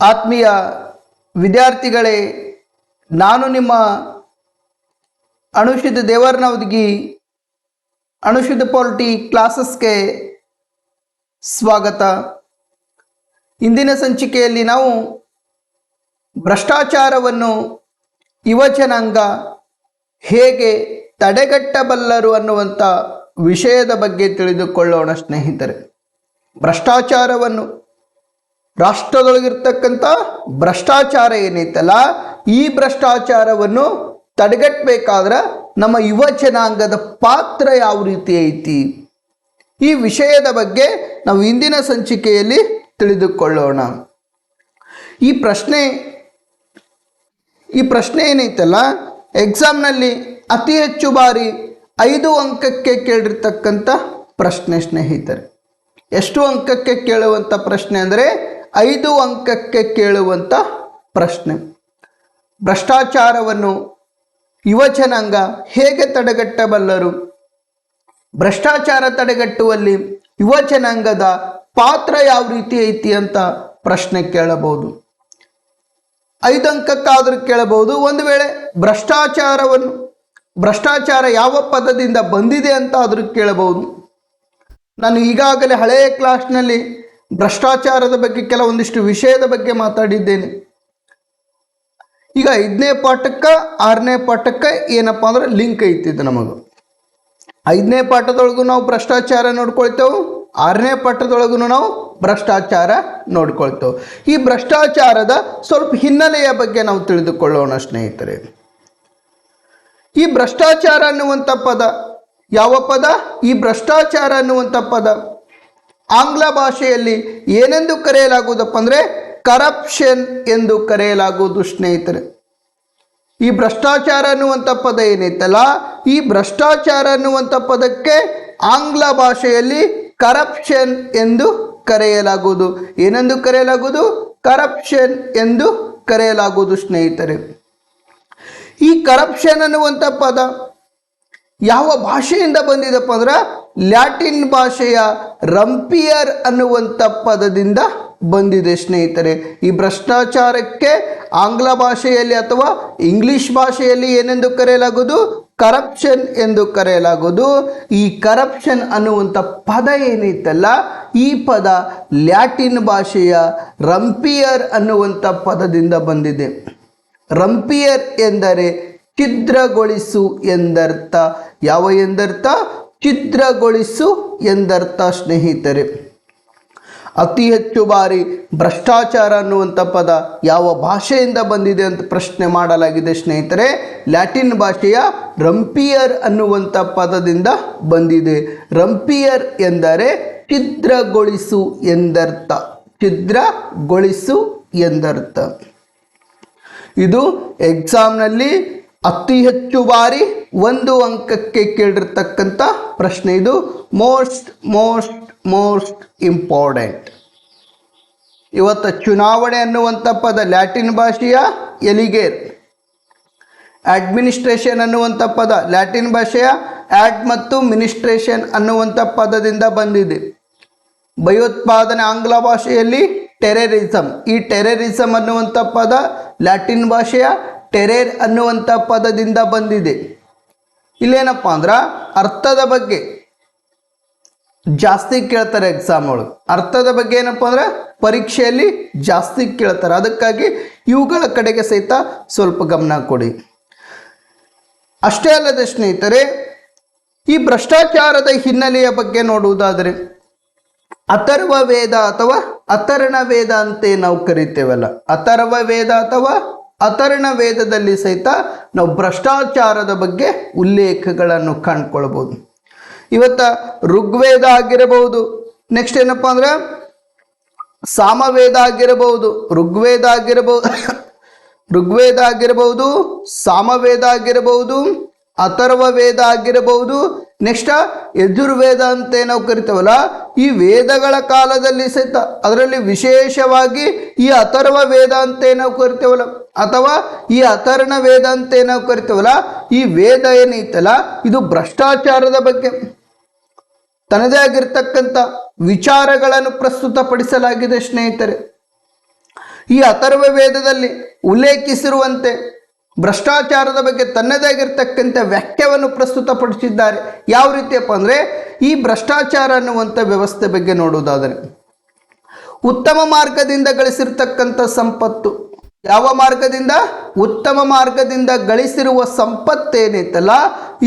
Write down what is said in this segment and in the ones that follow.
ಆತ್ಮೀಯ ವಿದ್ಯಾರ್ಥಿಗಳೇ, ನಾನು ನಿಮ್ಮ ಅನುಷಿತ್ ದೇವರನವದಗಿ ಅನುಷಿತ್ ಪಾಲಿಟಿ ಕ್ಲಾಸಸ್ಗೆ ಸ್ವಾಗತ. ಇಂದಿನ ಸಂಚಿಕೆಯಲ್ಲಿ ನಾವು ಭ್ರಷ್ಟಾಚಾರವನ್ನು ಯುವಜನಾಂಗ ಹೇಗೆ ತಡೆಗಟ್ಟಬಲ್ಲರು ಅನ್ನುವಂಥ ವಿಷಯದ ಬಗ್ಗೆ ತಿಳಿದುಕೊಳ್ಳೋಣ ಸ್ನೇಹಿತರೆ. ಭ್ರಷ್ಟಾಚಾರವನ್ನು ರಾಷ್ಟ್ರದೊಳಗಿರ್ತಕ್ಕಂಥ ಭ್ರಷ್ಟಾಚಾರ ಏನೈತಲ್ಲ, ಈ ಭ್ರಷ್ಟಾಚಾರವನ್ನು ತಡೆಗಟ್ಟಬೇಕಾದ್ರೆ ನಮ್ಮ ಯುವ ಜನಾಂಗದ ಪಾತ್ರ ಯಾವ ರೀತಿ ಐತಿ, ಈ ವಿಷಯದ ಬಗ್ಗೆ ನಾವು ಇಂದಿನ ಸಂಚಿಕೆಯಲ್ಲಿ ತಿಳಿದುಕೊಳ್ಳೋಣ. ಈ ಪ್ರಶ್ನೆ ಏನೈತಲ್ಲ, ಎಕ್ಸಾಮ್ನಲ್ಲಿ ಅತಿ ಹೆಚ್ಚು ಬಾರಿ 5 ಅಂಕಕ್ಕೆ ಕೇಳಿರ್ತಕ್ಕಂಥ ಪ್ರಶ್ನೆ ಸ್ನೇಹಿತರೆ. ಎಷ್ಟು ಅಂಕಕ್ಕೆ ಕೇಳುವಂಥ ಪ್ರಶ್ನೆ ಅಂದರೆ 5 ಅಂಕಕ್ಕೆ ಕೇಳುವಂಥ ಪ್ರಶ್ನೆ. ಭ್ರಷ್ಟಾಚಾರವನ್ನು ಯುವ ಜನಾಂಗ ಹೇಗೆ ತಡೆಗಟ್ಟಬಲ್ಲರು, ಭ್ರಷ್ಟಾಚಾರ ತಡೆಗಟ್ಟುವಲ್ಲಿ ಯುವ ಜನಾಂಗದ ಪಾತ್ರ ಯಾವ ರೀತಿ ಐತಿ ಅಂತ ಪ್ರಶ್ನೆ ಕೇಳಬಹುದು. 5 ಅಂಕಕ್ಕಾದರೂ ಕೇಳಬಹುದು. ಒಂದು ವೇಳೆ ಭ್ರಷ್ಟಾಚಾರ ಯಾವ ಪದದಿಂದ ಬಂದಿದೆ ಅಂತ ಆದರೂ ಕೇಳಬಹುದು. ನಾನು ಈಗಾಗಲೇ ಹಳೆಯ ಕ್ಲಾಸ್ನಲ್ಲಿ ಭ್ರಷ್ಟಾಚಾರದ ಬಗ್ಗೆ ಕೆಲವೊಂದಿಷ್ಟು ವಿಷಯದ ಬಗ್ಗೆ ಮಾತಾಡಿದ್ದೇನೆ. ಈಗ 5ನೇ ಪಾಠಕ್ಕೆ 6ನೇ ಪಾಠಕ್ಕೆ ಏನಪ್ಪ ಅಂದ್ರೆ ಲಿಂಕ್ ಐತಿದ್ದು. ನಮಗೆ 5ನೇ ಪಾಠದೊಳಗೂ ನಾವು ಭ್ರಷ್ಟಾಚಾರ ನೋಡ್ಕೊಳ್ತೇವೆ, 6ನೇ ಪಾಠದೊಳಗೂ ನಾವು ಭ್ರಷ್ಟಾಚಾರ ನೋಡ್ಕೊಳ್ತೇವೆ. ಈ ಭ್ರಷ್ಟಾಚಾರದ ಸ್ವಲ್ಪ ಹಿನ್ನೆಲೆಯ ಬಗ್ಗೆ ನಾವು ತಿಳಿದುಕೊಳ್ಳೋಣ ಸ್ನೇಹಿತರೆ. ಈ ಭ್ರಷ್ಟಾಚಾರ ಅನ್ನುವಂಥ ಪದ ಯಾವ ಪದ? ಈ ಭ್ರಷ್ಟಾಚಾರ ಅನ್ನುವಂಥ ಪದ ಆಂಗ್ಲ ಭಾಷೆಯಲ್ಲಿ ಏನೆಂದು ಕರೆಯಲಾಗುವುದಪ್ಪ ಅಂದರೆ ಕರಪ್ಷನ್ ಎಂದು ಕರೆಯಲಾಗುವುದು ಸ್ನೇಹಿತರೆ. ಈ ಭ್ರಷ್ಟಾಚಾರ ಅನ್ನುವಂಥ ಪದ ಏನೈತಲ್ಲ, ಈ ಭ್ರಷ್ಟಾಚಾರ ಅನ್ನುವಂಥ ಪದಕ್ಕೆ ಆಂಗ್ಲ ಭಾಷೆಯಲ್ಲಿ ಕರಪ್ಷನ್ ಎಂದು ಕರೆಯಲಾಗುವುದು. ಏನೆಂದು ಕರೆಯಲಾಗುವುದು? ಕರಪ್ಷನ್ ಎಂದು ಕರೆಯಲಾಗುವುದು ಸ್ನೇಹಿತರೆ. ಈ ಕರಪ್ಷನ್ ಅನ್ನುವಂಥ ಪದ ಯಾವ ಭಾಷೆಯಿಂದ ಬಂದಿದೆಪ್ಪ ಅಂದ್ರೆ ಲ್ಯಾಟಿನ್ ಭಾಷೆಯ ರಂಪಿಯರ್ ಅನ್ನುವಂಥ ಪದದಿಂದ ಬಂದಿದೆ ಸ್ನೇಹಿತರೆ. ಈ ಭ್ರಷ್ಟಾಚಾರಕ್ಕೆ ಆಂಗ್ಲ ಭಾಷೆಯಲ್ಲಿ ಅಥವಾ ಇಂಗ್ಲಿಷ್ ಭಾಷೆಯಲ್ಲಿ ಏನೆಂದು ಕರೆಯಲಾಗುವುದು? ಕರಪ್ಷನ್ ಎಂದು ಕರೆಯಲಾಗುವುದು. ಈ ಕರಪ್ಷನ್ ಅನ್ನುವಂಥ ಪದ ಏನೈತಲ್ಲ, ಈ ಪದ ಲ್ಯಾಟಿನ್ ಭಾಷೆಯ ರಂಪಿಯರ್ ಅನ್ನುವಂಥ ಪದದಿಂದ ಬಂದಿದೆ. ರಂಪಿಯರ್ ಎಂದರೆ ಛಿದ್ರಗೊಳಿಸು ಎಂದರ್ಥ. ಯಾವ ಎಂದರ್ಥ? ಛಿದ್ರಗೊಳಿಸು ಎಂದರ್ಥ ಸ್ನೇಹಿತರೆ. ಅತಿ ಹೆಚ್ಚು ಬಾರಿ ಭ್ರಷ್ಟಾಚಾರ ಅನ್ನುವಂಥ ಪದ ಯಾವ ಭಾಷೆಯಿಂದ ಬಂದಿದೆ ಅಂತ ಪ್ರಶ್ನೆ ಮಾಡಲಾಗಿದೆ ಸ್ನೇಹಿತರೆ. ಲ್ಯಾಟಿನ್ ಭಾಷೆಯ ರಂಪಿಯರ್ ಅನ್ನುವಂಥ ಪದದಿಂದ ಬಂದಿದೆ. ರಂಪಿಯರ್ ಎಂದರೆ ಛಿದ್ರಗೊಳಿಸು ಎಂದರ್ಥ. ಛಿದ್ರಗೊಳಿಸು ಎಂದರ್ಥ. ಇದು ಎಕ್ಸಾಮ್ನಲ್ಲಿ ಅತಿ ಹೆಚ್ಚು ಬಾರಿ 1 ಅಂಕಕ್ಕೆ ಕೇಳಿರ್ತಕ್ಕಂಥ ಪ್ರಶ್ನೆ. ಇದು ಮೋಸ್ಟ್ ಇಂಪಾರ್ಟೆಂಟ್. ಇವತ್ತು ಚುನಾವಣೆ ಅನ್ನುವಂಥ ಪದ ಲ್ಯಾಟಿನ್ ಭಾಷೆಯ ಎಲಿಗೇರ್. ಅಡ್ಮಿನಿಸ್ಟ್ರೇಷನ್ ಅನ್ನುವಂಥ ಪದ ಲ್ಯಾಟಿನ್ ಭಾಷೆಯ ಆಡ್ ಮತ್ತು ಮಿನಿಸ್ಟ್ರೇಷನ್ ಅನ್ನುವಂಥ ಪದದಿಂದ ಬಂದಿದೆ. ಭಯೋತ್ಪಾದನೆ ಆಂಗ್ಲ ಭಾಷೆಯಲ್ಲಿ ಟೆರರಿಸಮ್. ಈ ಟೆರರಿಸಮ್ ಅನ್ನುವಂಥ ಪದ ಲ್ಯಾಟಿನ್ ಭಾಷೆಯ ಟೆರೇರ್ ಅನ್ನುವಂಥ ಪದದಿಂದ ಬಂದಿದೆ. ಇಲ್ಲೇನಪ್ಪ ಅಂದ್ರೆ ಅರ್ಥದ ಬಗ್ಗೆ ಜಾಸ್ತಿ ಕೇಳ್ತಾರೆ ಎಕ್ಸಾಮ್ ಒಳಗೆ. ಅರ್ಥದ ಬಗ್ಗೆ ಏನಪ್ಪ ಅಂದ್ರೆ ಪರೀಕ್ಷೆಯಲ್ಲಿ ಜಾಸ್ತಿ ಕೇಳ್ತಾರೆ. ಅದಕ್ಕಾಗಿ ಇವುಗಳ ಕಡೆಗೆ ಸಹಿತ ಸ್ವಲ್ಪ ಗಮನ ಕೊಡಿ. ಅಷ್ಟೇ ಅಲ್ಲದೆ ಸ್ನೇಹಿತರೆ, ಈ ಭ್ರಷ್ಟಾಚಾರದ ಹಿನ್ನೆಲೆಯ ಬಗ್ಗೆ ನೋಡುವುದಾದರೆ ಅಥರ್ವ ವೇದ ಅಥವಾ ಅಥರ್ಣ ವೇದ ಅಂತ ನಾವು ಕರಿತೇವಲ್ಲ, ಅಥರ್ವ ವೇದ ಅಥವಾ ಅಥರ್ಣ ವೇದದಲ್ಲಿ ಸಹಿತ ನಾವು ಭ್ರಷ್ಟಾಚಾರದ ಬಗ್ಗೆ ಉಲ್ಲೇಖಗಳನ್ನು ಕಂಡುಕೊಳ್ಬೋದು. ಇವತ್ತ ಋಗ್ವೇದ ಆಗಿರಬಹುದು, ನೆಕ್ಸ್ಟ್ ಏನಪ್ಪ ಅಂದ್ರೆ ಸಾಮವೇದ ಆಗಿರಬಹುದು, ಋಗ್ವೇದ ಆಗಿರಬಹುದು, ಸಾಮವೇದ ಆಗಿರಬಹುದು, ಅಥರ್ವ ವೇದ ಆಗಿರಬಹುದು, ನೆಕ್ಸ್ಟ್ ಯಜುರ್ವೇದ ಅಂತ ನಾವು ಕರಿತೇವಲ್ಲ, ಈ ವೇದಗಳ ಕಾಲದಲ್ಲಿ ಸಹಿತ ಅದರಲ್ಲಿ ವಿಶೇಷವಾಗಿ ಈ ಅಥರ್ವ ವೇದ ಅಂತ ನಾವು ಕರಿತೇವಲ್ಲ ಅಥವಾ ಈ ಅಥರ್ಣ ವೇದ ಅಂತ ನಾವು ಕರಿತೇವಲ್ಲ, ಈ ವೇದ ಏನೈತಲ್ಲ ಇದು ಭ್ರಷ್ಟಾಚಾರದ ಬಗ್ಗೆ ತನ್ನದೇ ಆಗಿರ್ತಕ್ಕಂಥ ವಿಚಾರಗಳನ್ನು ಪ್ರಸ್ತುತಪಡಿಸಲಾಗಿದೆ ಸ್ನೇಹಿತರೆ. ಈ ಅಥರ್ವ ವೇದದಲ್ಲಿ ಉಲ್ಲೇಖಿಸಿರುವಂತೆ ಭ್ರಷ್ಟಾಚಾರದ ಬಗ್ಗೆ ತನ್ನದೇ ಆಗಿರ್ತಕ್ಕಂಥ ವ್ಯಾಖ್ಯವನ್ನು ಪ್ರಸ್ತುತಪಡಿಸಿದ್ದಾರೆ. ಯಾವ ರೀತಿಯಪ್ಪ ಅಂದರೆ ಈ ಭ್ರಷ್ಟಾಚಾರ ಅನ್ನುವಂಥ ವ್ಯವಸ್ಥೆ ಬಗ್ಗೆ ನೋಡುವುದಾದರೆ, ಉತ್ತಮ ಮಾರ್ಗದಿಂದ ಗಳಿಸಿರ್ತಕ್ಕಂಥ ಸಂಪತ್ತು, ಯಾವ ಮಾರ್ಗದಿಂದ? ಉತ್ತಮ ಮಾರ್ಗದಿಂದ ಗಳಿಸಿರುವ ಸಂಪತ್ತೇನೈತಲ್ಲ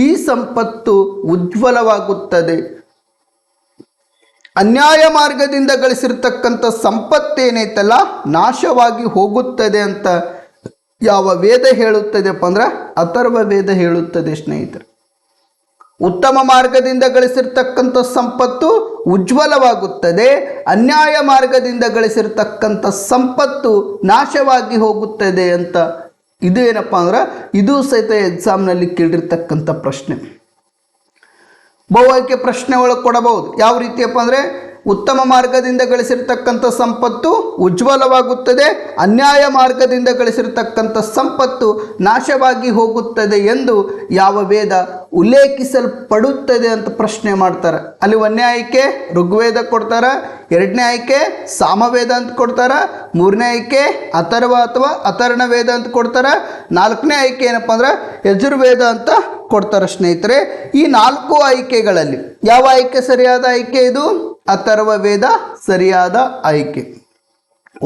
ಈ ಸಂಪತ್ತು ಉಜ್ವಲವಾಗುತ್ತದೆ. ಅನ್ಯಾಯ ಮಾರ್ಗದಿಂದ ಗಳಿಸಿರ್ತಕ್ಕಂಥ ಸಂಪತ್ತೇನೈತಲ್ಲ ನಾಶವಾಗಿ ಹೋಗುತ್ತದೆ ಅಂತ ಯಾವ ವೇದ ಹೇಳುತ್ತದೆಪ್ಪ ಅಂದ್ರೆ ಅಥರ್ವ ವೇದ ಹೇಳುತ್ತದೆ ಸ್ನೇಹಿತರೆ. ಉತ್ತಮ ಮಾರ್ಗದಿಂದ ಗಳಿಸಿರ್ತಕ್ಕಂಥ ಸಂಪತ್ತು ಉಜ್ವಲವಾಗುತ್ತದೆ, ಅನ್ಯಾಯ ಮಾರ್ಗದಿಂದ ಗಳಿಸಿರ್ತಕ್ಕಂಥ ಸಂಪತ್ತು ನಾಶವಾಗಿ ಹೋಗುತ್ತದೆ ಅಂತ. ಇದು ಏನಪ್ಪ ಅಂದ್ರೆ ಇದು ಸಹಿತ ಎಕ್ಸಾಮ್ನಲ್ಲಿ ಕೇಳಿರ್ತಕ್ಕಂಥ ಪ್ರಶ್ನೆ. ಬಹು ಆಯ್ಕೆ ಪ್ರಶ್ನೆ ಒಳಗೆ ಕೊಡಬಹುದು. ಯಾವ ರೀತಿಯಪ್ಪ ಅಂದರೆ ಉತ್ತಮ ಮಾರ್ಗದಿಂದ ಗಳಿಸಿರ್ತಕ್ಕಂಥ ಸಂಪತ್ತು ಉಜ್ವಲವಾಗುತ್ತದೆ, ಅನ್ಯಾಯ ಮಾರ್ಗದಿಂದ ಗಳಿಸಿರ್ತಕ್ಕಂಥ ಸಂಪತ್ತು ನಾಶವಾಗಿ ಹೋಗುತ್ತದೆ ಎಂದು ಯಾವ ವೇದ ಉಲ್ಲೇಖಿಸಲ್ಪಡುತ್ತದೆ ಅಂತ ಪ್ರಶ್ನೆ ಮಾಡ್ತಾರೆ. ಅಲ್ಲಿ ಒಂದನೇ ಆಯ್ಕೆ ಋಗ್ವೇದ ಕೊಡ್ತಾರೆ, ಎರಡನೇ ಆಯ್ಕೆ ಸಾಮವೇದ ಅಂತ ಕೊಡ್ತಾರೆ, ಮೂರನೇ ಆಯ್ಕೆ ಅಥರ್ವ ಅಥವಾ ಅಥರ್ಣ ವೇದ ಅಂತ ಕೊಡ್ತಾರೆ, ನಾಲ್ಕನೇ ಆಯ್ಕೆ ಏನಪ್ಪ ಅಂದ್ರೆ ಯಜುರ್ವೇದ ಅಂತ ಕೊಡ್ತಾರೆ ಸ್ನೇಹಿತರೆ. ಈ 4 ಆಯ್ಕೆಗಳಲ್ಲಿ ಯಾವ ಆಯ್ಕೆ ಸರಿಯಾದ ಆಯ್ಕೆ? ಇದು ಅಥರ್ವ ವೇದ ಸರಿಯಾದ ಆಯ್ಕೆ.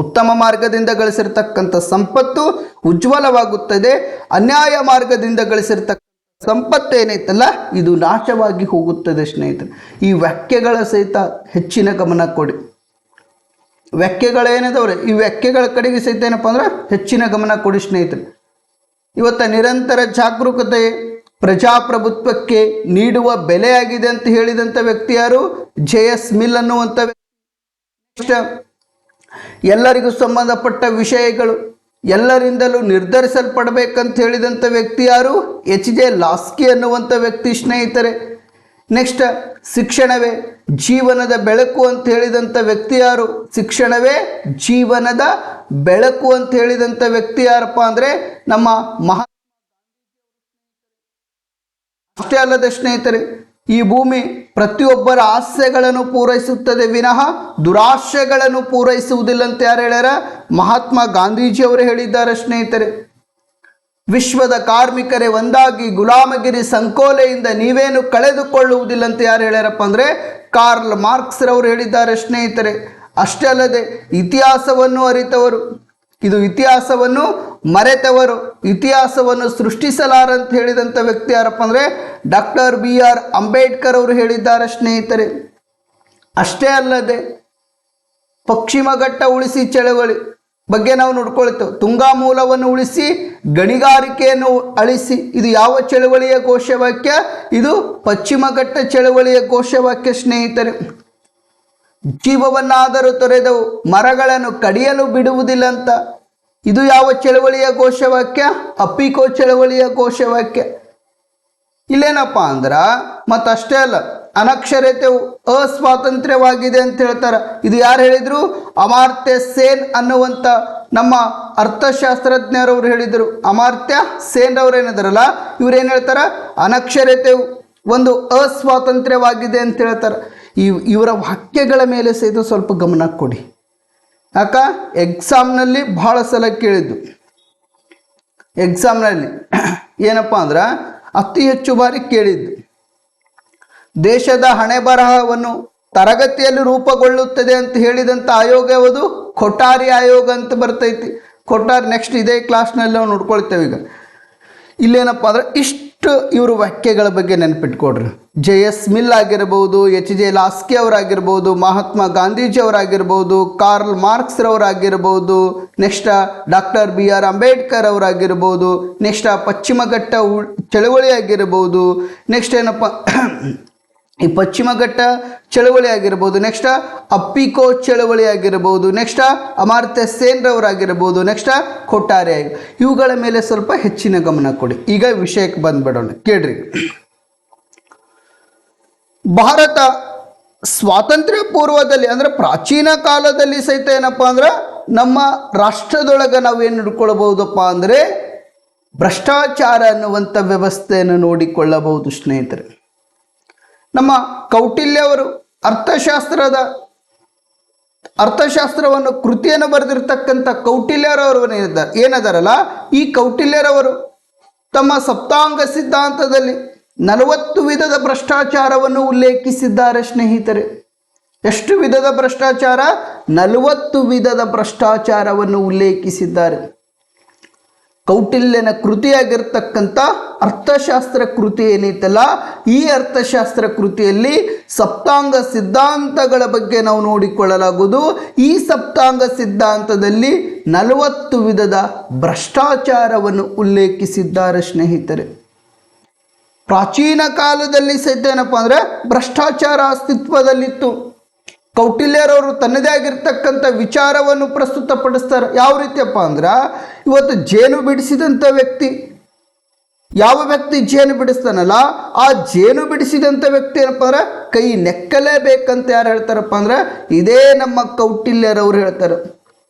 ಉತ್ತಮ ಮಾರ್ಗದಿಂದ ಗಳಿಸಿರ್ತಕ್ಕಂಥ ಸಂಪತ್ತು ಉಜ್ವಲವಾಗುತ್ತದೆ, ಅನ್ಯಾಯ ಮಾರ್ಗದಿಂದ ಗಳಿಸಿರ್ತಕ್ಕಂಥ ಸಂಪತ್ತೇನೈತಲ್ಲ ಇದು ನಾಶವಾಗಿ ಹೋಗುತ್ತದೆ ಸ್ನೇಹಿತರೆ. ಈ ವ್ಯಾಖ್ಯೆಗಳ ಸಹಿತ ಹೆಚ್ಚಿನ ಗಮನ ಕೊಡಿ. ವ್ಯಾಖ್ಯೆಗಳೇನಿದವ್ರೆ ಈ ವ್ಯಾಖ್ಯೆಗಳ ಕಡೆಗೆ ಸಹಿತ ಏನಪ್ಪ ಅಂದ್ರೆ ಹೆಚ್ಚಿನ ಗಮನ ಕೊಡಿ ಸ್ನೇಹಿತರೆ. ಇವತ್ತ ನಿರಂತರ ಜಾಗರೂಕತೆ ಪ್ರಜಾಪ್ರಭುತ್ವಕ್ಕೆ ನೀಡುವ ಬೆಲೆಯಾಗಿದೆ ಅಂತ ಹೇಳಿದಂಥ ವ್ಯಕ್ತಿ ಯಾರು? JS ಮಿಲ್ ಅನ್ನುವಂಥ ವ್ಯಕ್ತಿ. ಎಲ್ಲರಿಗೂ ಸಂಬಂಧಪಟ್ಟ ವಿಷಯಗಳು ಎಲ್ಲರಿಂದಲೂ ನಿರ್ಧರಿಸಲ್ಪಡಬೇಕಂತ ಹೇಳಿದಂಥ ವ್ಯಕ್ತಿ ಯಾರು? HJ ಲಾಸ್ಕಿ ಅನ್ನುವಂಥ ವ್ಯಕ್ತಿ ಸ್ನೇಹಿತರೆ. ನೆಕ್ಸ್ಟ್ ಶಿಕ್ಷಣವೇ ಜೀವನದ ಬೆಳಕು ಅಂತ ಹೇಳಿದಂಥ ವ್ಯಕ್ತಿ ಯಾರು? ಶಿಕ್ಷಣವೇ ಜೀವನದ ಬೆಳಕು ಅಂತ ಹೇಳಿದಂಥ ವ್ಯಕ್ತಿ ಯಾರಪ್ಪ ಅಂದರೆ ನಮ್ಮ ಅಷ್ಟೇ ಅಲ್ಲದೆ ಸ್ನೇಹಿತರೆ, ಈ ಭೂಮಿ ಪ್ರತಿಯೊಬ್ಬರ ಆಸೆಗಳನ್ನು ಪೂರೈಸುತ್ತದೆ ವಿನಃ ದುರಾಶೆಗಳನ್ನು ಪೂರೈಸುವುದಿಲ್ಲ ಅಂತ ಯಾರು ಹೇಳ್ಯಾರ? ಮಹಾತ್ಮ ಗಾಂಧೀಜಿಯವರು ಹೇಳಿದ್ದಾರೆ ಸ್ನೇಹಿತರೆ. ವಿಶ್ವದ ಕಾರ್ಮಿಕರೇ ಒಂದಾಗಿ ಗುಲಾಮಗಿರಿ ಸಂಕೋಲೆಯಿಂದ ನೀವೇನು ಕಳೆದುಕೊಳ್ಳುವುದಿಲ್ಲ ಅಂತ ಯಾರು ಹೇಳ್ಯಾರಪ್ಪ ಅಂದರೆ ಕಾರ್ಲ್ ಮಾರ್ಕ್ಸ್ ರವರು ಹೇಳಿದ್ದಾರೆ ಸ್ನೇಹಿತರೆ. ಅಷ್ಟೇ ಅಲ್ಲದೆ ಇತಿಹಾಸವನ್ನು ಅರಿತವರು, ಇದು ಇತಿಹಾಸವನ್ನು ಮರೆತವರು, ಇತಿಹಾಸವನ್ನು ಸೃಷ್ಟಿಸಲಾರಂತ ಹೇಳಿದಂಥ ವ್ಯಕ್ತಿ ಯಾರಪ್ಪ ಅಂದರೆ ಡಾಕ್ಟರ್ BR ಅಂಬೇಡ್ಕರ್ ಅವರು ಹೇಳಿದ್ದಾರೆ ಸ್ನೇಹಿತರೆ. ಅಷ್ಟೇ ಅಲ್ಲದೆ ಪಶ್ಚಿಮ ಘಟ್ಟ ಉಳಿಸಿ ಚಳವಳಿ ಬಗ್ಗೆ ನಾವು ನೋಡ್ಕೊಳ್ತೇವೆ. ತುಂಗಾ ಮೂಲವನ್ನು ಉಳಿಸಿ ಗಣಿಗಾರಿಕೆಯನ್ನು ಅಳಿಸಿ, ಇದು ಯಾವ ಚಳವಳಿಯ ಘೋಷವಾಕ್ಯ? ಇದು ಪಶ್ಚಿಮ ಘಟ್ಟ ಚಳವಳಿಯ ಘೋಷವಾಕ್ಯ ಸ್ನೇಹಿತರೆ. ಜೀವವನ್ನಾದರೂ ತೊರೆದವು ಮರಗಳನ್ನು ಕಡಿಯಲು ಬಿಡುವುದಿಲ್ಲ ಅಂತ, ಇದು ಯಾವ ಚಳವಳಿಯ ಘೋಷವಾಕ್ಯ? ಅಪ್ಪಿಕೋ ಚಳವಳಿಯ ಘೋಷವಾಕ್ಯ. ಇಲ್ಲೇನಪ್ಪ ಅಂದ್ರೆ ಮತ್ತಷ್ಟೇ ಅಲ್ಲ, ಅನಕ್ಷರತೆಯು ಅಸ್ವಾತಂತ್ರ್ಯವಾಗಿದೆ ಅಂತ ಹೇಳ್ತಾರೆ. ಇದು ಯಾರು ಹೇಳಿದರು? ಅಮರ್ತ್ಯ ಸೇನ್ ಅನ್ನುವಂಥ ನಮ್ಮ ಅರ್ಥಶಾಸ್ತ್ರಜ್ಞರವರು ಹೇಳಿದರು. ಅಮರ್ತ್ಯ ಸೇನ್ ರವರು ಏನಿದಾರಲ್ಲ ಇವ್ರೇನು ಹೇಳ್ತಾರೆ? ಅನಕ್ಷರತೆಯು ಒಂದು ಅಸ್ವಾತಂತ್ರ್ಯವಾಗಿದೆ ಅಂತ ಹೇಳ್ತಾರೆ. ಇವರ ವಾಕ್ಯಗಳ ಮೇಲೆ ಸಹಿತ ಸ್ವಲ್ಪ ಗಮನ ಕೊಡಿ. ಯಾಕ ಎಕ್ಸಾಮ್ನಲ್ಲಿ ಭಾಳ ಸಲ ಕೇಳಿದ್ದು, ಎಕ್ಸಾಮ್ನಲ್ಲಿ ಏನಪ್ಪ ಅಂದ್ರೆ ಅತಿ ಹೆಚ್ಚು ಬಾರಿ ಕೇಳಿದ್ದು, ದೇಶದ ಹಣೆ ಬರಹವನ್ನು ತರಗತಿಯಲ್ಲಿ ರೂಪುಗೊಳ್ಳುತ್ತದೆ ಅಂತ ಹೇಳಿದಂಥ ಆಯೋಗ ಯಾವುದು? ಕೊಠಾರಿ ಆಯೋಗ ಅಂತ ಬರ್ತೈತಿ. ಕೊಠಾರಿ ನೆಕ್ಸ್ಟ್ ಇದೇ ಕ್ಲಾಸ್ನಲ್ಲಿ ನಾವು ನೋಡ್ಕೊಳ್ತೇವೆ. ಈಗ ಇಲ್ಲೇನಪ್ಪ ಅಂದ್ರೆ ಇಷ್ಟು ಇವರು ವ್ಯಾಖ್ಯೆಗಳ ಬಗ್ಗೆ ನೆನಪಿಟ್ಕೊಡ್ರಿ. JS ಮಿಲ್ ಆಗಿರ್ಬೋದು, HJ ಲಾಸ್ಕಿ ಅವರಾಗಿರ್ಬೋದು, ಮಹಾತ್ಮ ಗಾಂಧೀಜಿ ಅವರಾಗಿರ್ಬೋದು, ಕಾರ್ಲ್ ಮಾರ್ಕ್ಸ್ ರವರಾಗಿರ್ಬೋದು, ನೆಕ್ಸ್ಟ್ ಡಾಕ್ಟರ್ BR ಅಂಬೇಡ್ಕರ್ ಅವರಾಗಿರ್ಬೋದು, ನೆಕ್ಸ್ಟ್ ಪಶ್ಚಿಮ ಘಟ್ಟ ಚಳವಳಿ ಆಗಿರ್ಬೋದು, ನೆಕ್ಸ್ಟ್ ಏನಪ್ಪ ಈ ಪಶ್ಚಿಮ ಘಟ್ಟ ಚಳವಳಿ ಆಗಿರ್ಬೋದು, ನೆಕ್ಸ್ಟ್ ಅಪ್ಪಿಕೋ ಚಳವಳಿ ಆಗಿರ್ಬೋದು, ನೆಕ್ಸ್ಟ್ ಅಮರ್ತ್ಯ ಸೇನ್ ರವರಾಗಿರ್ಬೋದು, ನೆಕ್ಸ್ಟ್ ಕೊಠಾರಿ ಆಯೋಗ, ಇವುಗಳ ಮೇಲೆ ಸ್ವಲ್ಪ ಹೆಚ್ಚಿನ ಗಮನ ಕೊಡಿ. ಈಗ ವಿಷಯಕ್ಕೆ ಬಂದ್ಬಿಡೋಣ, ಕೇಳ್ರಿ. ಭಾರತ ಸ್ವಾತಂತ್ರ್ಯ ಪೂರ್ವದಲ್ಲಿ ಅಂದರೆ ಪ್ರಾಚೀನ ಕಾಲದಲ್ಲಿ ಸಹಿತ ಏನಪ್ಪ ಅಂದ್ರೆ ನಮ್ಮ ರಾಷ್ಟ್ರದೊಳಗೆ ನಾವೇನು ಹಿಡ್ಕೊಳ್ಬಹುದಪ್ಪ ಅಂದರೆ ಭ್ರಷ್ಟಾಚಾರ ಅನ್ನುವಂಥ ವ್ಯವಸ್ಥೆಯನ್ನು ನೋಡಿಕೊಳ್ಳಬಹುದು ಸ್ನೇಹಿತರೆ. ನಮ್ಮ ಕೌಟಿಲ್ಯ ಅವರು ಅರ್ಥಶಾಸ್ತ್ರವನ್ನು ಕೃತಿಯನ್ನು ಬರೆದಿರ್ತಕ್ಕಂಥ ಕೌಟಿಲ್ಯರವರು ಏನದಾರಲ್ಲ, ಈ ಕೌಟಿಲ್ಯರವರು ತಮ್ಮ ಸಪ್ತಾಂಗ ಸಿದ್ಧಾಂತದಲ್ಲಿ 40 ವಿಧದ ಭ್ರಷ್ಟಾಚಾರವನ್ನು ಉಲ್ಲೇಖಿಸಿದ್ದಾರೆ ಸ್ನೇಹಿತರೆ. ಎಷ್ಟು ವಿಧದ ಭ್ರಷ್ಟಾಚಾರ? 40 ವಿಧದ ಭ್ರಷ್ಟಾಚಾರವನ್ನು ಉಲ್ಲೇಖಿಸಿದ್ದಾರೆ. ಕೌಟಿಲ್ಯನ ಕೃತಿಯಾಗಿರ್ತಕ್ಕಂಥ ಅರ್ಥಶಾಸ್ತ್ರ ಕೃತಿ ಏನೈತಲ್ಲ, ಈ ಅರ್ಥಶಾಸ್ತ್ರ ಕೃತಿಯಲ್ಲಿ ಸಪ್ತಾಂಗ ಸಿದ್ಧಾಂತಗಳ ಬಗ್ಗೆ ನಾವು ನೋಡಿಕೊಳ್ಳಲಾಗುವುದು. ಈ ಸಪ್ತಾಂಗ ಸಿದ್ಧಾಂತದಲ್ಲಿ 40 ವಿಧದ ಭ್ರಷ್ಟಾಚಾರವನ್ನು ಉಲ್ಲೇಖಿಸಿದ್ದಾರೆ ಸ್ನೇಹಿತರೆ. ಪ್ರಾಚೀನ ಕಾಲದಲ್ಲಿ ಸಹಿತ ಏನಪ್ಪ ಅಂದರೆ ಭ್ರಷ್ಟಾಚಾರ ಅಸ್ತಿತ್ವದಲ್ಲಿತ್ತು. ಕೌಟಿಲ್ಯರವರು ತನ್ನದೇ ಆಗಿರ್ತಕ್ಕಂಥ ವಿಚಾರವನ್ನು ಪ್ರಸ್ತುತಪಡಿಸ್ತಾರೆ. ಯಾವ ರೀತಿಯಪ್ಪ ಅಂದ್ರೆ, ಇವತ್ತು ಜೇನು ಬಿಡಿಸಿದಂಥ ವ್ಯಕ್ತಿ, ಯಾವ ವ್ಯಕ್ತಿ ಜೇನು ಬಿಡಿಸ್ತಾನಲ್ಲ, ಆ ಜೇನು ಬಿಡಿಸಿದಂಥ ವ್ಯಕ್ತಿ ಏನಪ್ಪ ಅಂದ್ರೆ ಕೈ ನೆಕ್ಕಲೇಬೇಕಂತ ಯಾರು ಹೇಳ್ತಾರಪ್ಪ ಅಂದ್ರೆ, ಇದೇ ನಮ್ಮ ಕೌಟಿಲ್ಯರವರು ಹೇಳ್ತಾರೆ.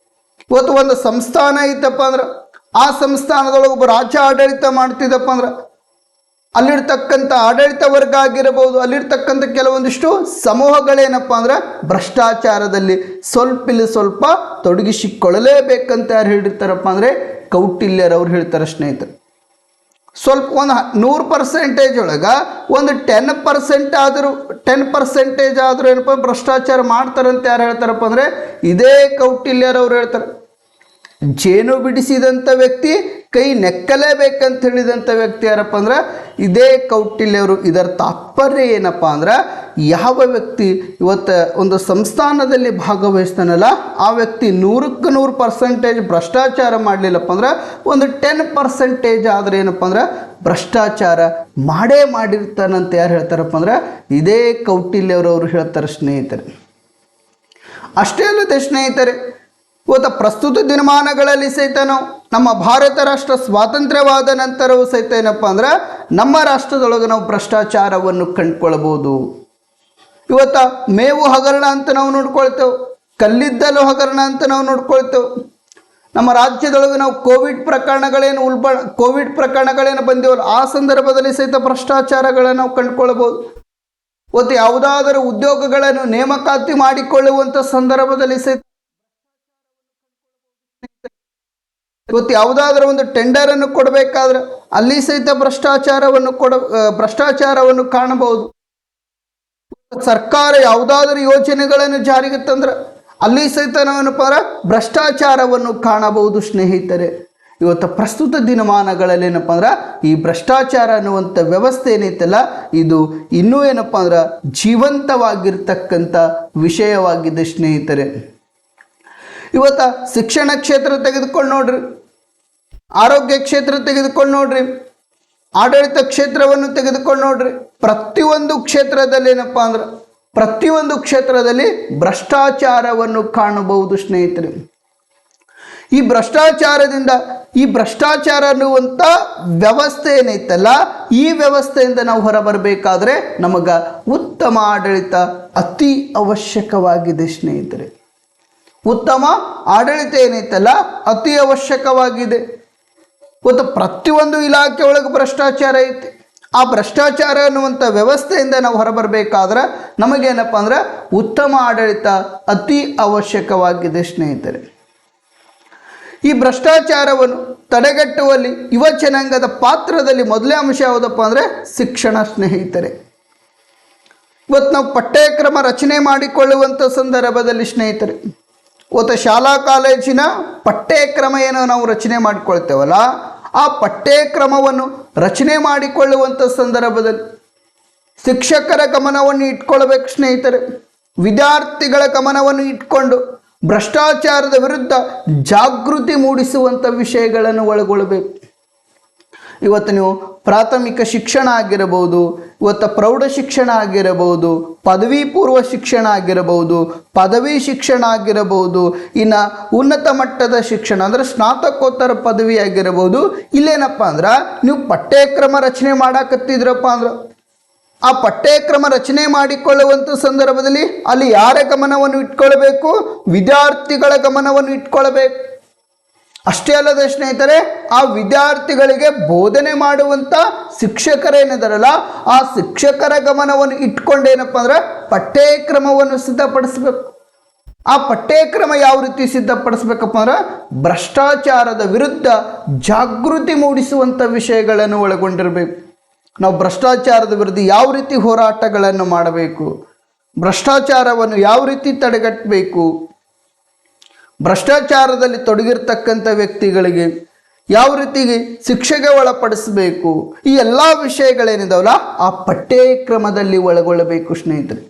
ಇವತ್ತು ಒಂದು ಸಂಸ್ಥಾನ ಐತಪ್ಪ ಅಂದ್ರೆ, ಆ ಸಂಸ್ಥಾನದೊಳಗೆ ಒಬ್ಬ ರಾಜ್ಯ ಆಡಳಿತ ಮಾಡ್ತಿದ್ದಪ್ಪ ಅಂದ್ರೆ, ಅಲ್ಲಿರ್ತಕ್ಕಂಥ ಆಡಳಿತ ವರ್ಗ ಆಗಿರಬಹುದು, ಅಲ್ಲಿರ್ತಕ್ಕಂಥ ಕೆಲವೊಂದಿಷ್ಟು ಸಮೂಹಗಳೇನಪ್ಪ ಅಂದ್ರೆ ಭ್ರಷ್ಟಾಚಾರದಲ್ಲಿ ಸ್ವಲ್ಪ ತೊಡಗಿಸಿಕೊಳ್ಳಲೇಬೇಕಂತ ಯಾರು ಹೇಳಿರ್ತಾರಪ್ಪ ಅಂದರೆ ಕೌಟಿಲ್ಯರವ್ರು ಹೇಳ್ತಾರೆ ಸ್ನೇಹಿತರೆ. ಸ್ವಲ್ಪ ಒಂದು 100% ಒಳಗೆ ಒಂದು 10% ಆದರೂ 10% ಆದರೂ ಏನಪ್ಪ ಭ್ರಷ್ಟಾಚಾರ ಮಾಡ್ತಾರಂತ ಯಾರು ಹೇಳ್ತಾರಪ್ಪ ಅಂದರೆ ಇದೇ ಕೌಟಿಲ್ಯರವ್ರು ಹೇಳ್ತಾರೆ. ಜೇನು ಬಿಡಿಸಿದಂಥ ವ್ಯಕ್ತಿ ಕೈ ನೆಕ್ಕಲೇಬೇಕಂತ ಹೇಳಿದಂಥ ವ್ಯಕ್ತಿ ಯಾರಪ್ಪ ಅಂದ್ರೆ ಇದೇ ಕೌಟಿಲ್ಯವರು. ಇದರ ತಾತ್ಪರ್ಯ ಏನಪ್ಪ ಅಂದ್ರೆ, ಯಾವ ವ್ಯಕ್ತಿ ಇವತ್ತು ಒಂದು ಸಂಸ್ಥಾನದಲ್ಲಿ ಭಾಗವಹಿಸ್ತಾನಲ್ಲ, ಆ ವ್ಯಕ್ತಿ 100% ಭ್ರಷ್ಟಾಚಾರ ಮಾಡಲಿಲ್ಲಪ್ಪ ಅಂದ್ರೆ ಒಂದು 10% ಆದರೆ ಏನಪ್ಪ ಅಂದ್ರೆ ಭ್ರಷ್ಟಾಚಾರ ಮಾಡಿರ್ತಾನಂತ ಯಾರು ಹೇಳ್ತಾರಪ್ಪ ಅಂದ್ರೆ ಇದೇ ಕೌಟಿಲ್ಯರವರು ಹೇಳ್ತಾರೆ ಸ್ನೇಹಿತರೆ. ಅಷ್ಟೇ ಅಲ್ಲದೆ ಸ್ನೇಹಿತರೆ, ಇವತ್ತು ಪ್ರಸ್ತುತ ದಿನಮಾನಗಳಲ್ಲಿ ಸಹಿತ ನಾವು ನಮ್ಮ ಭಾರತ ರಾಷ್ಟ್ರ ಸ್ವಾತಂತ್ರ್ಯವಾದ ನಂತರವೂ ಸಹಿತ ಏನಪ್ಪ ಅಂದ್ರೆ ನಮ್ಮ ರಾಷ್ಟ್ರದೊಳಗೆ ನಾವು ಭ್ರಷ್ಟಾಚಾರವನ್ನು ಕಂಡುಕೊಳ್ಬೋದು. ಇವತ್ತು ಮೇವು ಹಗರಣ ಅಂತ ನಾವು ನೋಡ್ಕೊಳ್ತೇವೆ, ಕಲ್ಲಿದ್ದಲು ಹಗರಣ ಅಂತ ನಾವು ನೋಡ್ಕೊಳ್ತೇವೆ. ನಮ್ಮ ರಾಜ್ಯದೊಳಗೆ ನಾವು ಕೋವಿಡ್ ಪ್ರಕರಣಗಳೇನು ಬಂದಿವಲ್ಲ, ಆ ಸಂದರ್ಭದಲ್ಲಿ ಸಹಿತ ಭ್ರಷ್ಟಾಚಾರಗಳನ್ನು ನಾವು ಕಂಡುಕೊಳ್ಬೋದು. ಇವತ್ತು ಯಾವುದಾದರೂ ಉದ್ಯೋಗಗಳನ್ನು ನೇಮಕಾತಿ ಮಾಡಿಕೊಳ್ಳುವಂಥ ಸಂದರ್ಭದಲ್ಲಿ ಸಹಿತ, ಇವತ್ತು ಯಾವುದಾದ್ರೂ ಒಂದು ಟೆಂಡರನ್ನು ಕೊಡಬೇಕಾದ್ರೆ ಅಲ್ಲಿ ಸಹಿತ ಭ್ರಷ್ಟಾಚಾರವನ್ನು ಕಾಣಬಹುದು. ಸರ್ಕಾರ ಯಾವುದಾದ್ರೂ ಯೋಜನೆಗಳನ್ನು ಜಾರಿಗೆ ತಂದ್ರೆ ಅಲ್ಲಿ ಸಹಿತ ನಾವೇನಪ್ಪ ಅಂದ್ರೆ ಭ್ರಷ್ಟಾಚಾರವನ್ನು ಕಾಣಬಹುದು ಸ್ನೇಹಿತರೆ. ಇವತ್ತು ಪ್ರಸ್ತುತ ದಿನಮಾನಗಳಲ್ಲಿ ಏನಪ್ಪ ಅಂದ್ರೆ ಈ ಭ್ರಷ್ಟಾಚಾರ ಅನ್ನುವಂಥ ವ್ಯವಸ್ಥೆ ಏನೈತಲ್ಲ, ಇದು ಇನ್ನೂ ಏನಪ್ಪ ಅಂದ್ರೆ ಜೀವಂತವಾಗಿರ್ತಕ್ಕಂಥ ವಿಷಯವಾಗಿದೆ ಸ್ನೇಹಿತರೆ. ಇವತ್ತು ಶಿಕ್ಷಣ ಕ್ಷೇತ್ರ ತೆಗೆದುಕೊಂಡು ನೋಡ್ರಿ, ಆರೋಗ್ಯ ಕ್ಷೇತ್ರ ತೆಗೆದುಕೊಂಡು ನೋಡ್ರಿ, ಆಡಳಿತ ಕ್ಷೇತ್ರವನ್ನು ತೆಗೆದುಕೊಂಡು ನೋಡ್ರಿ, ಪ್ರತಿಯೊಂದು ಕ್ಷೇತ್ರದಲ್ಲಿ ಏನಪ್ಪ ಅಂದ್ರೆ ಪ್ರತಿಯೊಂದು ಕ್ಷೇತ್ರದಲ್ಲಿ ಭ್ರಷ್ಟಾಚಾರವನ್ನು ಕಾಣಬಹುದು ಸ್ನೇಹಿತರೆ. ಈ ಭ್ರಷ್ಟಾಚಾರ ಅನ್ನುವಂಥ ವ್ಯವಸ್ಥೆ ಏನೈತಲ್ಲ, ಈ ವ್ಯವಸ್ಥೆಯಿಂದ ನಾವು ಹೊರಬರಬೇಕಾದ್ರೆ ನಮಗೆ ಉತ್ತಮ ಆಡಳಿತ ಅತಿ ಅವಶ್ಯಕವಾಗಿದೆ ಸ್ನೇಹಿತರೆ. ಉತ್ತಮ ಆಡಳಿತ ಏನೈತಲ್ಲ ಅತಿ ಅವಶ್ಯಕವಾಗಿದೆ. ಇವತ್ತು ಪ್ರತಿಯೊಂದು ಇಲಾಖೆ ಒಳಗೆ ಭ್ರಷ್ಟಾಚಾರ ಐತಿ. ಆ ಭ್ರಷ್ಟಾಚಾರ ಅನ್ನುವಂಥ ವ್ಯವಸ್ಥೆಯಿಂದ ನಾವು ಹೊರಬರಬೇಕಾದ್ರೆ ನಮಗೇನಪ್ಪ ಅಂದ್ರೆ ಉತ್ತಮ ಆಡಳಿತ ಅತಿ ಅವಶ್ಯಕವಾಗಿದೆ ಸ್ನೇಹಿತರೆ. ಈ ಭ್ರಷ್ಟಾಚಾರವನ್ನು ತಡೆಗಟ್ಟುವಲ್ಲಿ ಯುವ ಜನಾಂಗದ ಪಾತ್ರದಲ್ಲಿ ಮೊದಲೇ ಅಂಶ ಯಾವುದಪ್ಪ ಅಂದರೆ ಶಿಕ್ಷಣ ಸ್ನೇಹಿತರೆ. ಇವತ್ತು ನಾವು ಪಠ್ಯಕ್ರಮ ರಚನೆ ಮಾಡಿಕೊಳ್ಳುವಂಥ ಸಂದರ್ಭದಲ್ಲಿ ಸ್ನೇಹಿತರೆ, ಇವತ್ತು ಶಾಲಾ ಕಾಲೇಜಿನ ಪಠ್ಯಕ್ರಮ ಏನೋ ನಾವು ರಚನೆ ಮಾಡಿಕೊಳ್ತೇವಲ್ಲ, ಆ ಪಠ್ಯಕ್ರಮವನ್ನು ರಚನೆ ಮಾಡಿಕೊಳ್ಳುವಂಥ ಸಂದರ್ಭದಲ್ಲಿ ಶಿಕ್ಷಕರ ಗಮನವನ್ನು ಇಟ್ಕೊಳ್ಬೇಕು ಸ್ನೇಹಿತರೆ. ವಿದ್ಯಾರ್ಥಿಗಳ ಗಮನವನ್ನು ಇಟ್ಕೊಂಡು ಭ್ರಷ್ಟಾಚಾರದ ವಿರುದ್ಧ ಜಾಗೃತಿ ಮೂಡಿಸುವಂಥ ವಿಷಯಗಳನ್ನು ಒಳಗೊಳ್ಳಬೇಕು. ಇವತ್ತು ನೀವು ಪ್ರಾಥಮಿಕ ಶಿಕ್ಷಣ ಆಗಿರಬಹುದು, ಇವತ್ತು ಪ್ರೌಢ ಶಿಕ್ಷಣ ಆಗಿರಬಹುದು, ಪದವಿ ಪೂರ್ವ ಶಿಕ್ಷಣ ಆಗಿರಬಹುದು, ಪದವಿ ಶಿಕ್ಷಣ ಆಗಿರಬಹುದು, ಇನ್ನು ಉನ್ನತ ಮಟ್ಟದ ಶಿಕ್ಷಣ ಅಂದರೆ ಸ್ನಾತಕೋತ್ತರ ಪದವಿ ಆಗಿರಬಹುದು. ಇಲ್ಲೇನಪ್ಪ ಅಂದ್ರೆ ನೀವು ಪಠ್ಯಕ್ರಮ ರಚನೆ ಮಾಡಾಕತ್ತಿದ್ರಪ್ಪ ಅಂದ್ರೆ ಆ ಪಠ್ಯಕ್ರಮ ರಚನೆ ಮಾಡಿಕೊಳ್ಳುವಂಥ ಸಂದರ್ಭದಲ್ಲಿ ಅಲ್ಲಿ ಯಾರ ಗಮನವನ್ನು ಇಟ್ಕೊಳ್ಬೇಕು? ವಿದ್ಯಾರ್ಥಿಗಳ ಗಮನವನ್ನು ಇಟ್ಕೊಳ್ಬೇಕು. ಅಷ್ಟೇ ಅಲ್ಲದೆ ಸ್ನೇಹಿತರೆ, ಆ ವಿದ್ಯಾರ್ಥಿಗಳಿಗೆ ಬೋಧನೆ ಮಾಡುವಂಥ ಶಿಕ್ಷಕರೇನಿದಾರಲ್ಲ, ಆ ಶಿಕ್ಷಕರ ಗಮನವನ್ನು ಇಟ್ಕೊಂಡೇನಪ್ಪ ಅಂದ್ರೆ ಪಠ್ಯಕ್ರಮವನ್ನು ಸಿದ್ಧಪಡಿಸಬೇಕು. ಆ ಪಠ್ಯಕ್ರಮ ಯಾವ ರೀತಿ ಸಿದ್ಧಪಡಿಸ್ಬೇಕಪ್ಪ ಅಂದ್ರೆ ಭ್ರಷ್ಟಾಚಾರದ ವಿರುದ್ಧ ಜಾಗೃತಿ ಮೂಡಿಸುವಂಥ ವಿಷಯಗಳನ್ನು ಒಳಗೊಂಡಿರಬೇಕು. ನಾವು ಭ್ರಷ್ಟಾಚಾರದ ವಿರುದ್ಧ ಯಾವ ರೀತಿ ಹೋರಾಟಗಳನ್ನು ಮಾಡಬೇಕು, ಭ್ರಷ್ಟಾಚಾರವನ್ನು ಯಾವ ರೀತಿ ತಡೆಗಟ್ಟಬೇಕು, ಭ್ರಷ್ಟಾಚಾರದಲ್ಲಿ ತೊಡಗಿರ್ತಕ್ಕಂಥ ವ್ಯಕ್ತಿಗಳಿಗೆ ಯಾವ ರೀತಿ ಶಿಕ್ಷೆಗೆ ಒಳಪಡಿಸಬೇಕು, ಈ ಎಲ್ಲ ವಿಷಯಗಳೇನಿದಾವಲ್ಲ ಆ ಪಠ್ಯಕ್ರಮದಲ್ಲಿ ಒಳಗೊಳ್ಳಬೇಕು ಸ್ನೇಹಿತರೆ.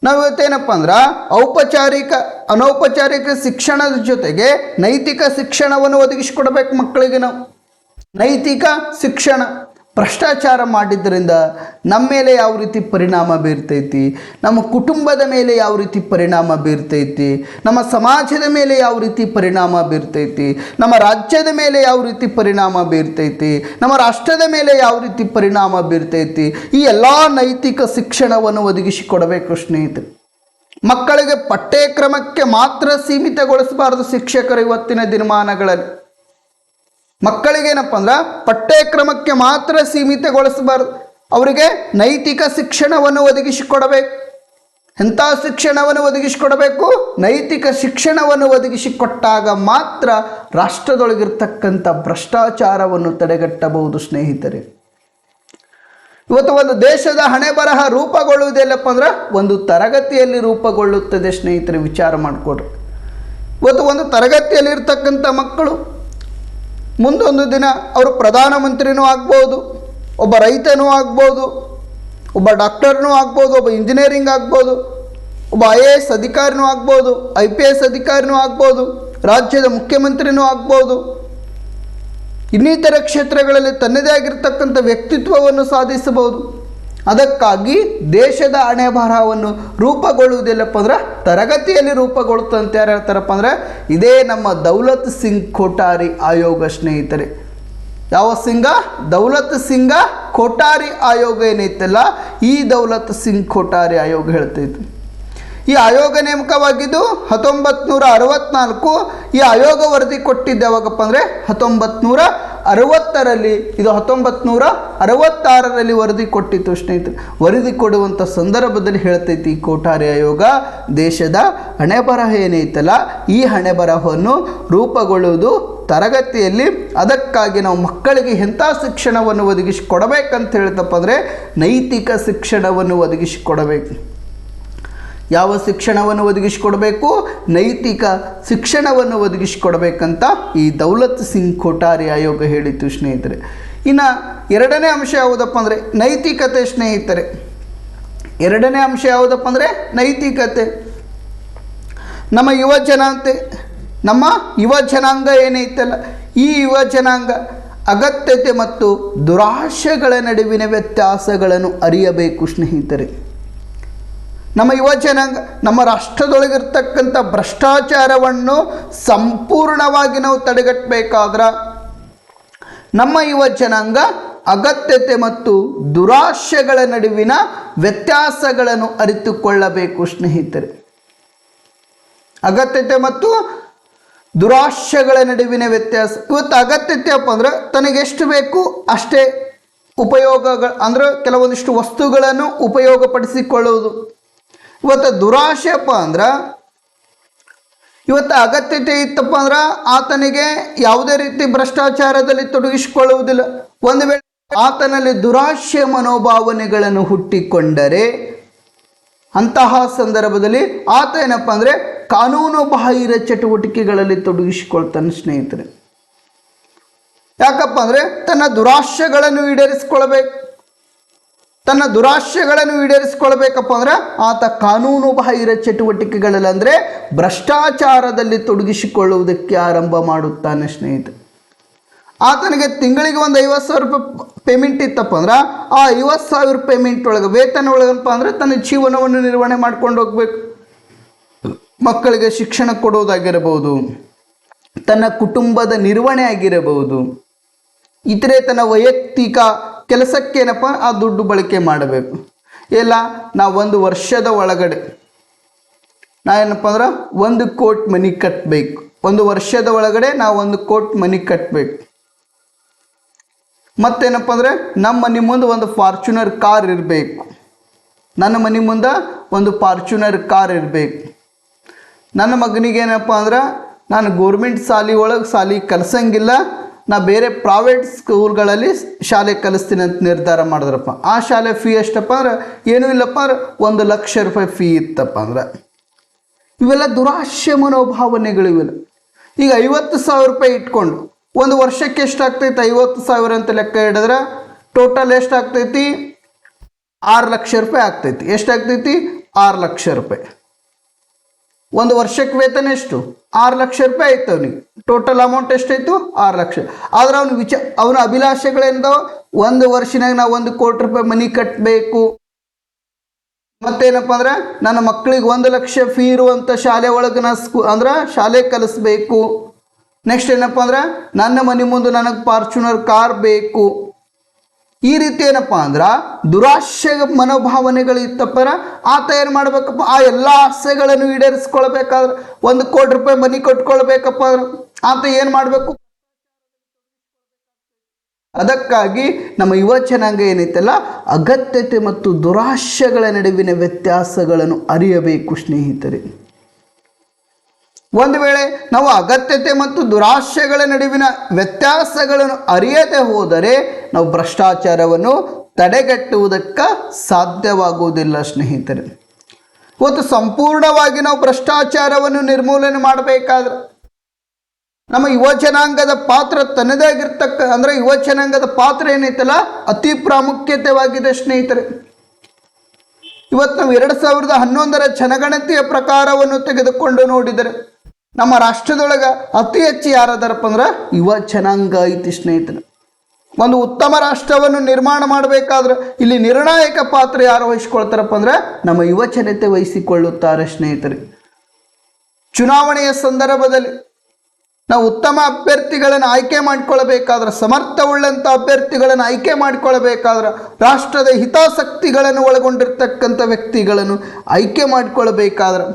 ನಾವು ಇವತ್ತೇನಪ್ಪ ಅಂದ್ರೆ ಔಪಚಾರಿಕ ಅನೌಪಚಾರಿಕ ಶಿಕ್ಷಣದ ಜೊತೆಗೆ ನೈತಿಕ ಶಿಕ್ಷಣವನ್ನು ಒದಗಿಸಿಕೊಡ್ಬೇಕು ಮಕ್ಕಳಿಗೆ. ನಾವು ನೈತಿಕ ಶಿಕ್ಷಣ, ಭ್ರಷ್ಟಾಚಾರ ಮಾಡಿದ್ದರಿಂದ ನಮ್ಮ ಮೇಲೆ ಯಾವ ರೀತಿ ಪರಿಣಾಮ ಬೀರ್ತೈತಿ, ನಮ್ಮ ಕುಟುಂಬದ ಮೇಲೆ ಯಾವ ರೀತಿ ಪರಿಣಾಮ ಬೀರ್ತೈತಿ, ನಮ್ಮ ಸಮಾಜದ ಮೇಲೆ ಯಾವ ರೀತಿ ಪರಿಣಾಮ ಬೀರ್ತೈತಿ, ನಮ್ಮ ರಾಜ್ಯದ ಮೇಲೆ ಯಾವ ರೀತಿ ಪರಿಣಾಮ ಬೀರ್ತೈತಿ, ನಮ್ಮ ರಾಷ್ಟ್ರದ ಮೇಲೆ ಯಾವ ರೀತಿ ಪರಿಣಾಮ ಬೀರ್ತೈತಿ, ಈ ಎಲ್ಲ ನೈತಿಕ ಶಿಕ್ಷಣವನ್ನು ಒದಗಿಸಿಕೊಡಬೇಕು ಸ್ನೇಹಿತರೆ. ಮಕ್ಕಳಿಗೆ ಪಠ್ಯಕ್ರಮಕ್ಕೆ ಮಾತ್ರ ಸೀಮಿತಗೊಳಿಸಬಾರದು ಶಿಕ್ಷಕರು. ಇವತ್ತಿನ ದಿನಮಾನಗಳಲ್ಲಿ ಮಕ್ಕಳಿಗೇನಪ್ಪ ಅಂದ್ರೆ ಪಠ್ಯಕ್ರಮಕ್ಕೆ ಮಾತ್ರ ಸೀಮಿತಗೊಳಿಸಬಾರ್ದು, ಅವರಿಗೆ ನೈತಿಕ ಶಿಕ್ಷಣವನ್ನು ಒದಗಿಸಿಕೊಡಬೇಕು. ಎಂಥ ಶಿಕ್ಷಣವನ್ನು ಒದಗಿಸಿಕೊಡಬೇಕು? ನೈತಿಕ ಶಿಕ್ಷಣವನ್ನು ಒದಗಿಸಿಕೊಟ್ಟಾಗ ಮಾತ್ರ ರಾಷ್ಟ್ರದೊಳಗಿರ್ತಕ್ಕಂಥ ಭ್ರಷ್ಟಾಚಾರವನ್ನು ತಡೆಗಟ್ಟಬಹುದು ಸ್ನೇಹಿತರೆ. ಇವತ್ತು ಒಂದು ದೇಶದ ಹಣೆ ಬರಹ ರೂಪುಗೊಳ್ಳುವುದೆಲ್ಲಪ್ಪ ಅಂದ್ರೆ ಒಂದು ತರಗತಿಯಲ್ಲಿ ರೂಪುಗೊಳ್ಳುತ್ತದೆ ಸ್ನೇಹಿತರೆ. ವಿಚಾರ ಮಾಡಿಕೊಡ್ರಿ. ಇವತ್ತು ಒಂದು ತರಗತಿಯಲ್ಲಿರ್ತಕ್ಕಂಥ ಮಕ್ಕಳು ಮುಂದೊಂದು ದಿನ ಅವರು ಪ್ರಧಾನಮಂತ್ರಿನೂ ಆಗ್ಬೋದು, ಒಬ್ಬ ರೈತನೂ ಆಗ್ಬೋದು, ಒಬ್ಬ ಡಾಕ್ಟರ್ನೂ ಆಗ್ಬೋದು, ಒಬ್ಬ ಇಂಜಿನಿಯರಿಂಗ್ ಆಗ್ಬೋದು, ಒಬ್ಬ IAS ಅಧಿಕಾರಿನೂ ಆಗ್ಬೋದು, IPS ಅಧಿಕಾರಿನೂ ಆಗ್ಬೋದು, ರಾಜ್ಯದ ಮುಖ್ಯಮಂತ್ರಿನೂ ಆಗ್ಬೋದು, ಇನ್ನಿತರ ಕ್ಷೇತ್ರಗಳಲ್ಲಿ ತನ್ನದೇ ಆಗಿರ್ತಕ್ಕಂಥ ವ್ಯಕ್ತಿತ್ವವನ್ನು ಸಾಧಿಸಬಹುದು. ಅದಕ್ಕಾಗಿ ದೇಶದ ಹಣೆ ಬರಹವನ್ನು ರೂಪುಗೊಳ್ಳುವುದಿಲ್ಲಪ್ಪ ಅಂದ್ರೆ ತರಗತಿಯಲ್ಲಿ ರೂಪುಗೊಳ್ಳುತ್ತಂತ ಯಾರು ಹೇಳ್ತಾರಪ್ಪ ಅಂದ್ರೆ ಇದೇ ನಮ್ಮ ದೌಲತ್ ಸಿಂಗ್ ಕೊಠಾರಿ ಆಯೋಗ ಸ್ನೇಹಿತರೆ. ಯಾವ ಸಿಂಗ? ದೌಲತ್ ಸಿಂಗ ಕೊಠಾರಿ ಆಯೋಗ ಏನೈತಲ್ಲ, ಈ ದೌಲತ್ ಸಿಂಗ್ ಕೊಠಾರಿ ಆಯೋಗ ಹೇಳ್ತೈತೆ. ಈ ಆಯೋಗ ನೇಮಕವಾಗಿದ್ದು 1964. ಈ ಆಯೋಗ ವರದಿ ಕೊಟ್ಟಿದ್ದು ಯಾವಾಗಪ್ಪ ಅಂದರೆ 1960ರಲ್ಲಿ. ಇದು 1966ರಲ್ಲಿ ವರದಿ ಕೊಟ್ಟಿತ್ತು ಸ್ನೇಹಿತರೆ. ವರದಿ ಕೊಡುವಂಥ ಸಂದರ್ಭದಲ್ಲಿ ಹೇಳ್ತೈತಿ ಈ ಕೊಠಾರಿ ಆಯೋಗ ದೇಶದ ಹಣೆಬರಹ ಏನೈತಲ್ಲ ಈ ಹಣೆಬರಹವನ್ನು ರೂಪುಗೊಳ್ಳುವುದು ತರಗತಿಯಲ್ಲಿ. ಅದಕ್ಕಾಗಿ ನಾವು ಮಕ್ಕಳಿಗೆ ಎಂಥ ಶಿಕ್ಷಣವನ್ನು ಒದಗಿಸಿಕೊಡಬೇಕಂತ ಹೇಳ್ತಪ್ಪ ಅಂದರೆ ನೈತಿಕ ಶಿಕ್ಷಣವನ್ನು ಒದಗಿಸಿಕೊಡಬೇಕು. ಯಾವ ಶಿಕ್ಷಣವನ್ನು ಒದಗಿಸಿಕೊಡಬೇಕು? ನೈತಿಕ ಶಿಕ್ಷಣವನ್ನು ಒದಗಿಸಿಕೊಡಬೇಕಂತ ಈ ದೌಲತ್ ಸಿಂಗ್ ಕೊಠಾರಿ ಆಯೋಗ ಹೇಳಿತ್ತು ಸ್ನೇಹಿತರೆ. ಇನ್ನು ಎರಡನೇ ಅಂಶ ಯಾವುದಪ್ಪ ಅಂದರೆ ನೈತಿಕತೆ ಸ್ನೇಹಿತರೆ. ಎರಡನೇ ಅಂಶ ಯಾವುದಪ್ಪ ಅಂದರೆ ನೈತಿಕತೆ. ನಮ್ಮ ಯುವ ಜನಾಂಗ ಏನೈತಲ್ಲ ಈ ಯುವ ಜನಾಂಗ ಅಗತ್ಯತೆ ಮತ್ತು ದುರಾಶೆಗಳ ನಡುವಿನ ವ್ಯತ್ಯಾಸಗಳನ್ನು ಅರಿಯಬೇಕು ಸ್ನೇಹಿತರೆ. ನಮ್ಮ ಯುವ ಜನಾಂಗ ನಮ್ಮ ರಾಷ್ಟ್ರದೊಳಗಿರ್ತಕ್ಕಂಥ ಭ್ರಷ್ಟಾಚಾರವನ್ನು ಸಂಪೂರ್ಣವಾಗಿ ನಾವು ತಡೆಗಟ್ಟಬೇಕಾದ್ರೆ ನಮ್ಮ ಯುವ ಜನಾಂಗ ಅಗತ್ಯತೆ ಮತ್ತು ದುರಾಶೆಗಳ ನಡುವಿನ ವ್ಯತ್ಯಾಸಗಳನ್ನು ಅರಿತುಕೊಳ್ಳಬೇಕು ಸ್ನೇಹಿತರೆ. ಅಗತ್ಯತೆ ಮತ್ತು ದುರಾಶೆಗಳ ನಡುವಿನ ವ್ಯತ್ಯಾಸ. ಇವತ್ತು ಅಗತ್ಯತೆ ಅಪ್ಪ ಅಂದ್ರೆ ತನಗೆಷ್ಟು ಬೇಕು ಅಷ್ಟೇ ಉಪಯೋಗಗಳು ಅಂದರೆ ಕೆಲವೊಂದಿಷ್ಟು ವಸ್ತುಗಳನ್ನು ಉಪಯೋಗಪಡಿಸಿಕೊಳ್ಳುವುದು. ಇವತ್ತು ದುರಾಶೆಪ್ಪ ಅಂದ್ರೆ ಇವತ್ತು ಅಗತ್ಯತೆ ಇತ್ತಪ್ಪ ಅಂದ್ರೆ ಆತನಿಗೆ ಯಾವುದೇ ರೀತಿ ಭ್ರಷ್ಟಾಚಾರದಲ್ಲಿ ತೊಡಗಿಸಿಕೊಳ್ಳುವುದಿಲ್ಲ. ಒಂದು ವೇಳೆ ಆತನಲ್ಲಿ ದುರಾಶೆ ಮನೋಭಾವನೆಗಳನ್ನು ಹುಟ್ಟಿಕೊಂಡರೆ ಅಂತಹ ಸಂದರ್ಭದಲ್ಲಿ ಆತ ಏನಪ್ಪ ಅಂದರೆ ಕಾನೂನು ಬಾಹಿರ ಚಟುವಟಿಕೆಗಳಲ್ಲಿ ತೊಡಗಿಸಿಕೊಳ್ತಾನೆ ಸ್ನೇಹಿತರೆ. ಯಾಕಪ್ಪ ಅಂದರೆ ತನ್ನ ದುರಾಶೆಗಳನ್ನು ಈಡೇರಿಸಿಕೊಳ್ಬೇಕು. ತನ್ನ ದುರಾಶೆಗಳನ್ನು ಈಡೇರಿಸಿಕೊಳ್ಬೇಕಪ್ಪ ಅಂದ್ರೆ ಆತ ಕಾನೂನು ಬಾಹಿರ ಚಟುವಟಿಕೆಗಳಲ್ಲಿ ಅಂದರೆ ಭ್ರಷ್ಟಾಚಾರದಲ್ಲಿ ತೊಡಗಿಸಿಕೊಳ್ಳುವುದಕ್ಕೆ ಆರಂಭ ಮಾಡುತ್ತಾನೆ ಸ್ನೇಹಿತರೆ. ಆತನಿಗೆ ತಿಂಗಳಿಗೆ ಒಂದು 50,000 ರೂಪಾಯಿ ಪೇಮೆಂಟ್ ಇತ್ತಪ್ಪ ಅಂದ್ರೆ ಆ 50,000 ಪೇಮೆಂಟ್ ಒಳಗೆ ವೇತನ ಒಳಗಪ್ಪ ಅಂದರೆ ತನ್ನ ಜೀವನವನ್ನು ನಿರ್ವಹಣೆ ಮಾಡ್ಕೊಂಡು ಹೋಗ್ಬೇಕು. ಮಕ್ಕಳಿಗೆ ಶಿಕ್ಷಣ ಕೊಡೋದಾಗಿರಬಹುದು, ತನ್ನ ಕುಟುಂಬದ ನಿರ್ವಹಣೆ ಆಗಿರಬಹುದು, ಇತರೆ ತನ್ನ ವೈಯಕ್ತಿಕ ಕೆಲಸಕ್ಕೇನಪ್ಪ ಆ ದುಡ್ಡು ಬಳಕೆ ಮಾಡಬೇಕು. ಇಲ್ಲ ನಾವು ಒಂದು ವರ್ಷದ ಒಳಗಡೆ ಏನಪ್ಪ ಅಂದ್ರೆ 1 ಕೋಟಿ ಮನಿ ಕಟ್ಟಬೇಕು. ಒಂದು ವರ್ಷದ ಒಳಗಡೆ ನಾವು 1 ಕೋಟಿ ಮನಿ ಕಟ್ಟಬೇಕು. ಮತ್ತೇನಪ್ಪ ಅಂದರೆ ನಮ್ಮ ಮನೆ ಮುಂದೆ ಒಂದು ಫಾರ್ಚುನರ್ ಕಾರ್ ಇರಬೇಕು. ನನ್ನ ಮನೆ ಮುಂದೆ ಒಂದು ಫಾರ್ಚುನರ್ ಕಾರ್ ಇರಬೇಕು. ನನ್ನ ಮಗನಿಗೇನಪ್ಪ ಅಂದ್ರೆ ನಾನು ಗೋರ್ಮೆಂಟ್ ಶಾಲೆ ಒಳಗೆ ಶಾಲೆ ಕಲಿಸಂಗಿಲ್ಲ, ನಾ ಬೇರೆ ಪ್ರೈವೇಟ್ ಸ್ಕೂಲ್ಗಳಲ್ಲಿ ಶಾಲೆ ಕಲಿಸ್ತೀನಿ ಅಂತ ನಿರ್ಧಾರ ಮಾಡಿದ್ರಪ್ಪ. ಆ ಶಾಲೆ ಫೀ ಎಷ್ಟಪ್ಪ ಅಂದ್ರೆ ಏನೂ ಇಲ್ಲಪ್ಪ ಅಂದ್ರೆ 1,00,000 ಫೀ ಇತ್ತಪ್ಪ ಅಂದ್ರೆ. ಇವೆಲ್ಲ ದುರಾಶೆ ಮನೋಭಾವನೆಗಳು ಇವೆಲ್ಲ. ಈಗ 50,000 ರೂಪಾಯಿ ಇಟ್ಕೊಂಡು ಒಂದು ವರ್ಷಕ್ಕೆ ಎಷ್ಟಾಗ್ತೈತೆ? 50,000 ಅಂತ ಲೆಕ್ಕ ಹಿಡಿದ್ರೆ ಟೋಟಲ್ ಎಷ್ಟಾಗ್ತೈತಿ? 6,00,000 ರೂಪಾಯಿ ಆಗ್ತೈತಿ. ಎಷ್ಟಾಗ್ತೈತಿ? 6,00,000 ರೂಪಾಯಿ. ಒಂದು ವರ್ಷಕ್ಕೆ ವೇತನ ಎಷ್ಟು? 6,00,000 ರೂಪಾಯಿ ಆಯ್ತು ಅವನಿಗೆ. ಟೋಟಲ್ ಅಮೌಂಟ್ ಎಷ್ಟಾಯ್ತು? 6,00,000. ಆದ್ರೆ ಅವನ ಅಭಿಲಾಷೆಗಳೇನದಾವ? ಒಂದು ವರ್ಷನಾಗ ನಾವು 1,00,00,000 ರೂಪಾಯಿ ಮನಿ ಕಟ್ಟಬೇಕು, ಮತ್ತೇನಪ್ಪ ಅಂದ್ರೆ ನನ್ನ ಮಕ್ಕಳಿಗೆ 1,00,000 ಫೀ ಇರುವಂಥ ಶಾಲೆ ಒಳಗೆ ನಾ ಶಾಲೆ ಕಲಿಸ್ಬೇಕು. ನೆಕ್ಸ್ಟ್ ಏನಪ್ಪ ಅಂದ್ರೆ ನನ್ನ ಮನೆ ಮುಂದೆ ನನಗೆ ಫಾರ್ಚುನರ್ ಕಾರ್ ಬೇಕು. ಈ ರೀತಿ ಏನಪ್ಪ ಅಂದ್ರೆ ದುರಾಶೆ ಮನೋಭಾವನೆಗಳು ಇತ್ತಪ್ಪರ ಆತ ಏನು ಮಾಡ್ಬೇಕಪ್ಪ? ಆ ಎಲ್ಲ ಆಸೆಗಳನ್ನು ಈಡೇರಿಸ್ಕೊಳ್ಬೇಕಾದ್ರೆ 1,00,00,000 ರೂಪಾಯಿ ಮನಿ ಕಟ್ಕೊಳ್ಬೇಕಪ್ಪ ಅಂದ್ರೆ ಆತ ಏನು ಮಾಡಬೇಕು? ಅದಕ್ಕಾಗಿ ನಮ್ಮ ಯುವ ಜನಾಂಗ ಏನೈತಲ್ಲ, ಅಗತ್ಯತೆ ಮತ್ತು ದುರಾಶೆಗಳ ನಡುವಿನ ವ್ಯತ್ಯಾಸಗಳನ್ನು ಅರಿಯಬೇಕು ಸ್ನೇಹಿತರೆ. ಒಂದು ವೇಳೆ ನಾವು ಅಗತ್ಯತೆ ಮತ್ತು ದುರಾಶೆಗಳ ನಡುವಿನ ವ್ಯತ್ಯಾಸಗಳನ್ನು ಅರಿಯದೆ ಹೋದರೆ ನಾವು ಭ್ರಷ್ಟಾಚಾರವನ್ನು ತಡೆಗಟ್ಟುವುದಕ್ಕೆ ಸಾಧ್ಯವಾಗುವುದಿಲ್ಲ ಸ್ನೇಹಿತರೆ. ಇವತ್ತು ಸಂಪೂರ್ಣವಾಗಿ ನಾವು ಭ್ರಷ್ಟಾಚಾರವನ್ನು ನಿರ್ಮೂಲನೆ ಮಾಡಬೇಕಾದ್ರೆ ನಮ್ಮ ಯುವ ಜನಾಂಗದ ಪಾತ್ರ ತನ್ನದಾಗಿರ್ತಕ್ಕ ಯುವ ಜನಾಂಗದ ಪಾತ್ರ ಏನೈತಲ್ಲ ಅತಿ ಪ್ರಾಮುಖ್ಯತೆವಾಗಿದೆ ಸ್ನೇಹಿತರೆ. ಇವತ್ತು ನಾವು 2011ರ ಜನಗಣತಿಯ ಪ್ರಕಾರವನ್ನು ತೆಗೆದುಕೊಂಡು ನೋಡಿದರೆ ನಮ್ಮ ರಾಷ್ಟ್ರದೊಳಗೆ ಅತಿ ಹೆಚ್ಚು ಯಾರದಾರಪ್ಪ ಅಂದ್ರೆ ಯುವ ಜನಾಂಗ ಐತಿ ಸ್ನೇಹಿತರೆ. ಒಂದು ಉತ್ತಮ ರಾಷ್ಟ್ರವನ್ನು ನಿರ್ಮಾಣ ಮಾಡಬೇಕಾದ್ರೆ ಇಲ್ಲಿ ನಿರ್ಣಾಯಕ ಪಾತ್ರ ಯಾರು ವಹಿಸಿಕೊಳ್ತಾರಪ್ಪ ಅಂದ್ರೆ ನಮ್ಮ ಯುವ ಜನತೆ ವಹಿಸಿಕೊಳ್ಳುತ್ತಾರೆ ಸ್ನೇಹಿತರೆ. ಚುನಾವಣೆಯ ಸಂದರ್ಭದಲ್ಲಿ ನಾವು ಉತ್ತಮ ಅಭ್ಯರ್ಥಿಗಳನ್ನು ಆಯ್ಕೆ ಮಾಡಿಕೊಳ್ಳಬೇಕಾದ್ರೆ, ಸಮರ್ಥವುಳ್ಳಂಥ ಅಭ್ಯರ್ಥಿಗಳನ್ನು ಆಯ್ಕೆ ಮಾಡಿಕೊಳ್ಳಬೇಕಾದ್ರೆ, ರಾಷ್ಟ್ರದ ಹಿತಾಸಕ್ತಿಗಳನ್ನು ಒಳಗೊಂಡಿರ್ತಕ್ಕಂಥ ವ್ಯಕ್ತಿಗಳನ್ನು ಆಯ್ಕೆ ಮಾಡಿಕೊಳ್ಳಬೇಕಾದ್ರೆ,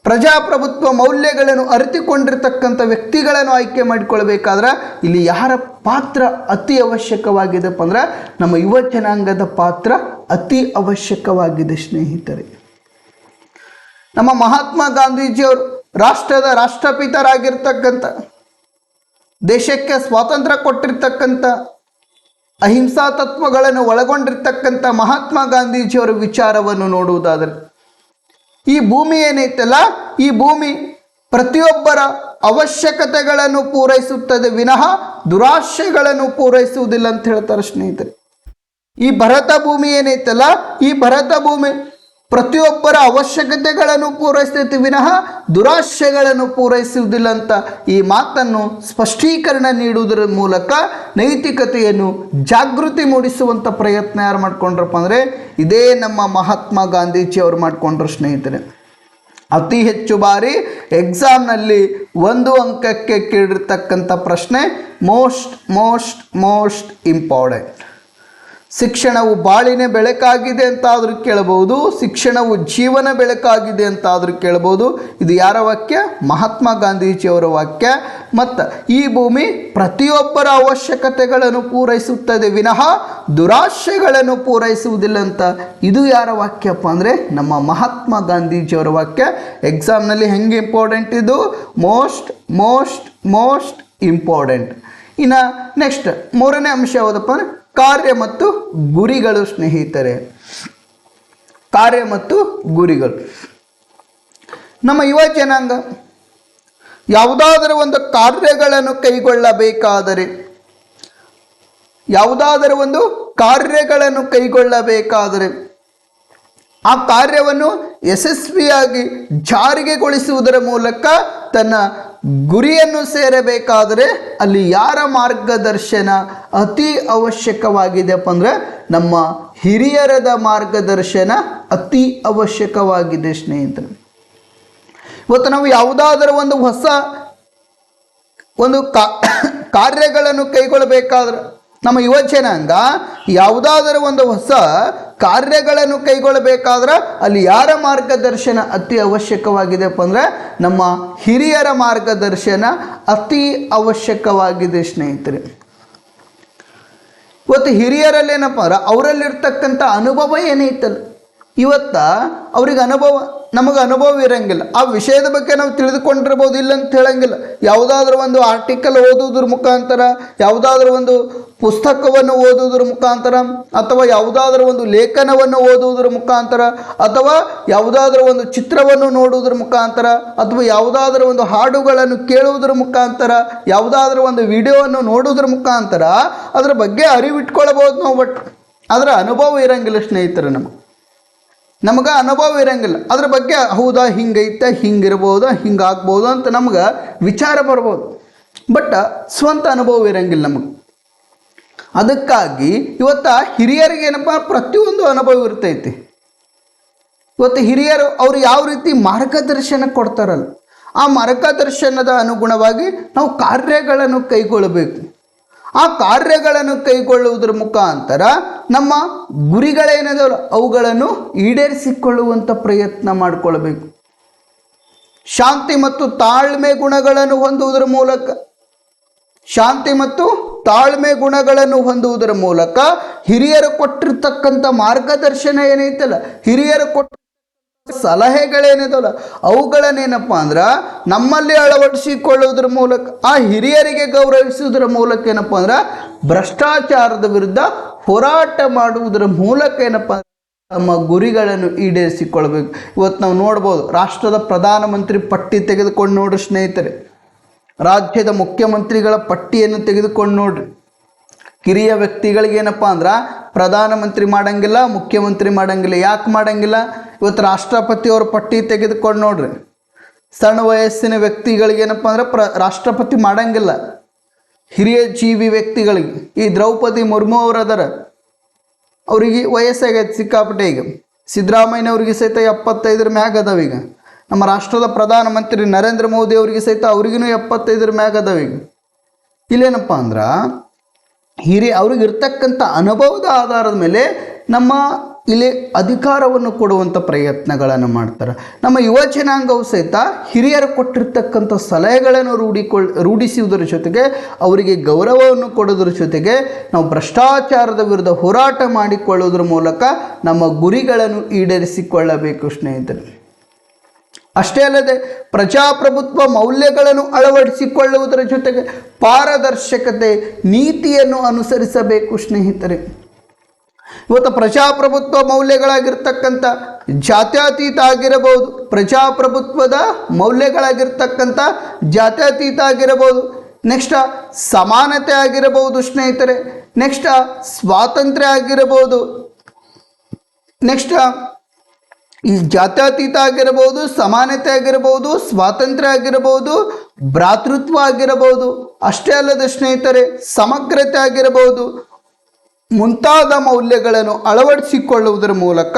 ಪ್ರಜಾಪ್ರಭುತ್ವ ಮೌಲ್ಯಗಳನ್ನು ಅರಿತುಕೊಂಡಿರ್ತಕ್ಕಂಥ ವ್ಯಕ್ತಿಗಳನ್ನು ಆಯ್ಕೆ ಮಾಡಿಕೊಳ್ಬೇಕಾದ್ರೆ ಇಲ್ಲಿ ಯಾರ ಪಾತ್ರ ಅತಿ ಅವಶ್ಯಕವಾಗಿದೆಪ್ಪ ಅಂದ್ರೆ ನಮ್ಮ ಯುವ ಜನಾಂಗದ ಪಾತ್ರ ಅತಿ ಅವಶ್ಯಕವಾಗಿದೆ ಸ್ನೇಹಿತರೆ. ನಮ್ಮ ಮಹಾತ್ಮ ಗಾಂಧೀಜಿಯವರು ರಾಷ್ಟ್ರದ ರಾಷ್ಟ್ರಪಿತರಾಗಿರ್ತಕ್ಕಂಥ, ದೇಶಕ್ಕೆ ಸ್ವಾತಂತ್ರ್ಯ ಕೊಟ್ಟಿರ್ತಕ್ಕಂಥ, ಅಹಿಂಸಾ ತತ್ವಗಳನ್ನು ಒಳಗೊಂಡಿರ್ತಕ್ಕಂಥ ಮಹಾತ್ಮ ಗಾಂಧೀಜಿಯವರ ವಿಚಾರವನ್ನು ನೋಡುವುದಾದರೆ ಈ ಭೂಮಿ ಏನೈತಲ್ಲ, ಈ ಭೂಮಿ ಪ್ರತಿಯೊಬ್ಬರ ಅವಶ್ಯಕತೆಗಳನ್ನು ಪೂರೈಸುತ್ತದೆ ವಿನಃ ದುರಾಶೆಗಳನ್ನು ಪೂರೈಸುವುದಿಲ್ಲ ಅಂತ ಹೇಳ್ತಾರೆ ಸ್ನೇಹಿತರೆ. ಈ ಭರತ ಭೂಮಿ ಏನೈತಲ್ಲ, ಈ ಭರತ ಭೂಮಿ ಪ್ರತಿಯೊಬ್ಬರ ಅವಶ್ಯಕತೆಗಳನ್ನು ಪೂರೈಸ್ತೈತಿ ವಿನಃ ದುರಾಶೆಗಳನ್ನು ಪೂರೈಸುವುದಿಲ್ಲ ಅಂತ ಈ ಮಾತನ್ನು ಸ್ಪಷ್ಟೀಕರಣ ನೀಡುವುದರ ಮೂಲಕ ನೈತಿಕತೆಯನ್ನು ಜಾಗೃತಿ ಮೂಡಿಸುವಂಥ ಪ್ರಯತ್ನ ಯಾರು ಮಾಡ್ಕೊಂಡ್ರಪ್ಪ ಅಂದರೆ ಇದೇ ನಮ್ಮ ಮಹಾತ್ಮ ಗಾಂಧೀಜಿಯವರು ಮಾಡಿಕೊಂಡ್ರು ಸ್ನೇಹಿತರೆ. ಅತಿ ಹೆಚ್ಚು ಬಾರಿ ಎಕ್ಸಾಮ್ನಲ್ಲಿ 1 ಅಂಕಕ್ಕೆ ಕೇಳಿರ್ತಕ್ಕಂಥ ಪ್ರಶ್ನೆ ಮೋಸ್ಟ್ ಇಂಪಾರ್ಟೆಂಟ್. ಶಿಕ್ಷಣವು ಬಾಳಿನ ಬೆಳಕಾಗಿದೆ ಅಂತಾದರೂ ಕೇಳಬಹುದು, ಶಿಕ್ಷಣವು ಜೀವನ ಬೆಳಕಾಗಿದೆ ಅಂತಾದರೂ ಕೇಳಬಹುದು. ಇದು ಯಾರ ವಾಕ್ಯ? ಮಹಾತ್ಮ ಗಾಂಧೀಜಿಯವರ ವಾಕ್ಯ. ಮತ್ತು ಈ ಭೂಮಿ ಪ್ರತಿಯೊಬ್ಬರ ಅವಶ್ಯಕತೆಗಳನ್ನು ಪೂರೈಸುತ್ತದೆ ವಿನಃ ದುರಾಶೆಗಳನ್ನು ಪೂರೈಸುವುದಿಲ್ಲ ಅಂತ ಇದು ಯಾರ ವಾಕ್ಯಪ್ಪ ಅಂದರೆ ನಮ್ಮ ಮಹಾತ್ಮ ಗಾಂಧೀಜಿಯವರ ವಾಕ್ಯ. ಎಕ್ಸಾಮ್ನಲ್ಲಿ ಹೆಂಗೆ ಇಂಪಾರ್ಟೆಂಟ್ ಇದು? Most important. ಇನ್ನು ನೆಕ್ಸ್ಟ್ 3ನೇ ಅಂಶ ಯಾವುದಪ್ಪ ಅಂದರೆ ಕಾರ್ಯ ಮತ್ತು ಗುರಿಗಳು ಸ್ನೇಹಿತರೆ. ಕಾರ್ಯ ಮತ್ತು ಗುರಿಗಳು. ನಮ್ಮ ಯುವ ಜನಾಂಗ ಯಾವುದಾದರೂ ಒಂದು ಕಾರ್ಯಗಳನ್ನು ಕೈಗೊಳ್ಳಬೇಕಾದರೆ ಆ ಕಾರ್ಯವನ್ನು ಯಶಸ್ವಿಯಾಗಿ ಜಾರಿಗೆಗೊಳಿಸುವುದರ ಮೂಲಕ ತನ್ನ ಗುರಿಯನ್ನು ಸೇರಬೇಕಾದರೆ ಅಲ್ಲಿ ಯಾರ ಮಾರ್ಗದರ್ಶನ ಅತಿ ಅವಶ್ಯಕವಾಗಿದೆಪ್ಪ ಅಂದರೆ ನಮ್ಮ ಹಿರಿಯರದ ಮಾರ್ಗದರ್ಶನ ಅತಿ ಅವಶ್ಯಕವಾಗಿದೆ ಸ್ನೇಹಿತರೆ. ಇವತ್ತು ನಾವು ಯಾವುದಾದರೂ ಒಂದು ಹೊಸ ಕಾರ್ಯಗಳನ್ನು ಕೈಗೊಳ್ಳಬೇಕಾದ್ರೆ ನಮ್ಮ ಯುವ ಜನಾಂಗ ಯಾವುದಾದರೂ ಒಂದು ಹೊಸ ಕಾರ್ಯಗಳನ್ನು ಕೈಗೊಳ್ಳಬೇಕಾದ್ರೆ ಅಲ್ಲಿ ಯಾರ ಮಾರ್ಗದರ್ಶನ ಅತಿ ಅವಶ್ಯಕವಾಗಿದೆಪ್ಪ ಅಂದರೆ ನಮ್ಮ ಹಿರಿಯರ ಮಾರ್ಗದರ್ಶನ ಅತಿ ಅವಶ್ಯಕವಾಗಿದೆ ಸ್ನೇಹಿತರೆ. ಇವತ್ತು ಹಿರಿಯರಲ್ಲೇನಪ್ಪ ಅಂದ್ರೆ ಅವರಲ್ಲಿರ್ತಕ್ಕಂಥ ಅನುಭವ ಏನೈತಲ್ಲ, ಇವತ್ತ ಅವ್ರಿಗೆ ಅನುಭವ, ನಮಗೆ ಅನುಭವ ಇರಂಗಿಲ್ಲ. ಆ ವಿಷಯದ ಬಗ್ಗೆ ನಾವು ತಿಳಿದುಕೊಂಡಿರ್ಬೋದು, ಇಲ್ಲ ಅಂತ ಹೇಳಂಗಿಲ್ಲ. ಯಾವುದಾದ್ರೂ ಒಂದು ಆರ್ಟಿಕಲ್ ಓದೋದ್ರ ಮುಖಾಂತರ, ಯಾವುದಾದ್ರೂ ಒಂದು ಪುಸ್ತಕವನ್ನು ಓದೋದ್ರ ಮುಖಾಂತರ, ಅಥವಾ ಯಾವುದಾದ್ರೂ ಒಂದು ಲೇಖನವನ್ನು ಓದುವುದರ ಮುಖಾಂತರ, ಅಥವಾ ಯಾವುದಾದ್ರೂ ಒಂದು ಚಿತ್ರವನ್ನು ನೋಡುವುದರ ಮುಖಾಂತರ, ಅಥವಾ ಯಾವುದಾದ್ರೂ ಒಂದು ಹಾಡುಗಳನ್ನು ಕೇಳುವುದರ ಮುಖಾಂತರ, ಯಾವುದಾದ್ರೂ ಒಂದು ವಿಡಿಯೋವನ್ನು ನೋಡುವುದರ ಮುಖಾಂತರ ಅದರ ಬಗ್ಗೆ ಅರಿವಿಟ್ಕೊಳ್ಬೋದು ನಾವು. ಬಟ್ ಅದರ ಅನುಭವ ಇರಂಗಿಲ್ಲ ಸ್ನೇಹಿತರೆ. ನಮಗೆ ಅನುಭವ ಇರಂಗಿಲ್ಲ ಅದ್ರ ಬಗ್ಗೆ. ಹೌದಾ, ಹಿಂಗೈತೆ, ಹಿಂಗಿರ್ಬೋದಾ, ಹಿಂಗಾಗ್ಬೋದು ಅಂತ ನಮ್ಗೆ ವಿಚಾರ ಬರ್ಬೋದು. ಬಟ್ ಸ್ವಂತ ಅನುಭವ ಇರಂಗಿಲ್ಲ ನಮಗೆ. ಅದಕ್ಕಾಗಿ ಹಿರಿಯರಿಗೇನಪ್ಪ, ಪ್ರತಿಯೊಂದು ಅನುಭವ ಇರ್ತೈತಿ. ಹಿರಿಯರು ಅವರು ಯಾವ ರೀತಿ ಮಾರ್ಗದರ್ಶನ ಕೊಡ್ತಾರಲ್ಲ, ಆ ಮಾರ್ಗದರ್ಶನದ ಅನುಗುಣವಾಗಿ ನಾವು ಕಾರ್ಯಗಳನ್ನು ಕೈಗೊಳ್ಳಬೇಕು. ಆ ಕಾರ್ಯಗಳನ್ನು ಕೈಗೊಳ್ಳುವುದರ ಮುಖಾಂತರ ನಮ್ಮ ಗುರಿಗಳೇನಿದಾವಲ್ಲ ಅವುಗಳನ್ನು ಈಡೇರಿಸಿಕೊಳ್ಳುವಂಥ ಪ್ರಯತ್ನ ಮಾಡಿಕೊಳ್ಬೇಕು. ಶಾಂತಿ ಮತ್ತು ತಾಳ್ಮೆ ಗುಣಗಳನ್ನು ಹೊಂದುವುದರ ಮೂಲಕ, ಶಾಂತಿ ಮತ್ತು ತಾಳ್ಮೆ ಗುಣಗಳನ್ನು ಹೊಂದುವುದರ ಮೂಲಕ ಹಿರಿಯರು ಕೊಟ್ಟಿರ್ತಕ್ಕಂಥ ಮಾರ್ಗದರ್ಶನ ಏನೈತಲ್ಲ, ಹಿರಿಯರು ಕೊಟ್ಟ ಸಲಹೆಗಳೇನಿದಲ್ಲ ಅವುಗಳನ್ನೇನಪ್ಪ ಅಂದ್ರೆ ನಮ್ಮಲ್ಲಿ ಅಳವಡಿಸಿಕೊಳ್ಳುವುದರ ಮೂಲಕ, ಆ ಹಿರಿಯರಿಗೆ ಗೌರವಿಸುವುದರ ಮೂಲಕ ಏನಪ್ಪ ಅಂದ್ರೆ ಭ್ರಷ್ಟಾಚಾರದ ವಿರುದ್ಧ ಹೋರಾಟ ಮಾಡುವುದರ ಮೂಲಕ ಏನಪ್ಪ ನಮ್ಮ ಗುರಿಗಳನ್ನು ಈಡೇರಿಸಿಕೊಳ್ಬೇಕು. ಇವತ್ತು ನಾವು ನೋಡ್ಬೋದು, ರಾಷ್ಟ್ರದ ಪ್ರಧಾನಮಂತ್ರಿ ಪಟ್ಟಿ ತೆಗೆದುಕೊಂಡು ನೋಡ್ರಿ ಸ್ನೇಹಿತರೆ, ರಾಜ್ಯದ ಮುಖ್ಯಮಂತ್ರಿಗಳ ಪಟ್ಟಿಯನ್ನು ತೆಗೆದುಕೊಂಡು ನೋಡ್ರಿ. ಕಿರಿಯ ವ್ಯಕ್ತಿಗಳಿಗೇನಪ್ಪ ಅಂದ್ರೆ ಪ್ರಧಾನಮಂತ್ರಿ ಮಾಡಂಗಿಲ್ಲ, ಮುಖ್ಯಮಂತ್ರಿ ಮಾಡಂಗಿಲ್ಲ. ಯಾಕೆ ಮಾಡಂಗಿಲ್ಲ? ಇವತ್ತು ರಾಷ್ಟ್ರಪತಿಯವ್ರ ಪಟ್ಟಿ ತೆಗೆದುಕೊಂಡು ನೋಡ್ರಿ. ಸಣ್ಣ ವಯಸ್ಸಿನ ವ್ಯಕ್ತಿಗಳಿಗೇನಪ್ಪ ಅಂದ್ರೆ ರಾಷ್ಟ್ರಪತಿ ಮಾಡಂಗಿಲ್ಲ. ಹಿರಿಯ ಜೀವಿ ವ್ಯಕ್ತಿಗಳಿಗೆ, ಈ ದ್ರೌಪದಿ ಮುರ್ಮು ಅವರು ಅದರ, ಅವ್ರಿಗೆ ವಯಸ್ಸಾಗೈತೆ ಸಿಕ್ಕಾಪಟ್ಟೆ. ಈಗ ಸಿದ್ದರಾಮಯ್ಯನವ್ರಿಗೆ ಸಹಿತ 75 ಮ್ಯಾಗ ಅದಾವೀಗ. ನಮ್ಮ ರಾಷ್ಟ್ರದ ಪ್ರಧಾನಮಂತ್ರಿ ನರೇಂದ್ರ ಮೋದಿ ಅವರಿಗೆ ಸಹಿತ ಅವ್ರಿಗೂ 75 ಮ್ಯಾಗ ಅದಾವೀಗ. ಇಲ್ಲೇನಪ್ಪ ಅಂದ್ರೆ ಅವ್ರಿಗೆ ಇರ್ತಕ್ಕಂಥ ಅನುಭವದ ಆಧಾರದ ಮೇಲೆ ನಮ್ಮ ಇಲ್ಲಿ ಅಧಿಕಾರವನ್ನು ಕೊಡುವಂಥ ಪ್ರಯತ್ನಗಳನ್ನು ಮಾಡ್ತಾರೆ. ನಮ್ಮ ಯುವ ಜನಾಂಗವು ಸಹಿತ ಹಿರಿಯರು ಕೊಟ್ಟಿರ್ತಕ್ಕಂಥ ಸಲಹೆಗಳನ್ನು ರೂಢಿಸುವುದರ ಜೊತೆಗೆ ಅವರಿಗೆ ಗೌರವವನ್ನು ಕೊಡೋದ್ರ ಜೊತೆಗೆ ನಾವು ಭ್ರಷ್ಟಾಚಾರದ ವಿರುದ್ಧ ಹೋರಾಟ ಮಾಡಿಕೊಳ್ಳುವುದರ ಮೂಲಕ ನಮ್ಮ ಗುರಿಗಳನ್ನು ಈಡೇರಿಸಿಕೊಳ್ಳಬೇಕು ಸ್ನೇಹಿತರೆ. ಅಷ್ಟೇ ಅಲ್ಲದೆ ಪ್ರಜಾಪ್ರಭುತ್ವ ಮೌಲ್ಯಗಳನ್ನು ಅಳವಡಿಸಿಕೊಳ್ಳುವುದರ ಜೊತೆಗೆ ಪಾರದರ್ಶಕತೆ ನೀತಿಯನ್ನು ಅನುಸರಿಸಬೇಕು ಸ್ನೇಹಿತರೆ. ಇವತ್ತು ಪ್ರಜಾಪ್ರಭುತ್ವ ಮೌಲ್ಯಗಳಾಗಿರ್ತಕ್ಕಂಥ ಜಾತ್ಯತೀತ ಆಗಿರಬಹುದು, ಪ್ರಜಾಪ್ರಭುತ್ವದ ಮೌಲ್ಯಗಳಾಗಿರ್ತಕ್ಕಂಥ ಜಾತ್ಯತೀತ ಆಗಿರಬಹುದು, ನೆಕ್ಸ್ಟ್ ಸಮಾನತೆ ಆಗಿರಬಹುದು ಸ್ನೇಹಿತರೆ, ನೆಕ್ಸ್ಟ್ ಸ್ವಾತಂತ್ರ್ಯ ಆಗಿರಬಹುದು, ನೆಕ್ಸ್ಟ್ ಈ ಜಾತ್ಯತೀತ ಆಗಿರಬಹುದು, ಸಮಾನತೆ ಆಗಿರಬಹುದು, ಸ್ವಾತಂತ್ರ್ಯ ಆಗಿರಬಹುದು, ಭ್ರಾತೃತ್ವ ಆಗಿರಬಹುದು, ಅಷ್ಟೇ ಅಲ್ಲದೆ ಸ್ನೇಹಿತರೆ ಸಮಗ್ರತೆ ಆಗಿರಬಹುದು, ಮುಂತಾದ ಮೌಲ್ಯಗಳನ್ನು ಅಳವಡಿಸಿಕೊಳ್ಳುವುದರ ಮೂಲಕ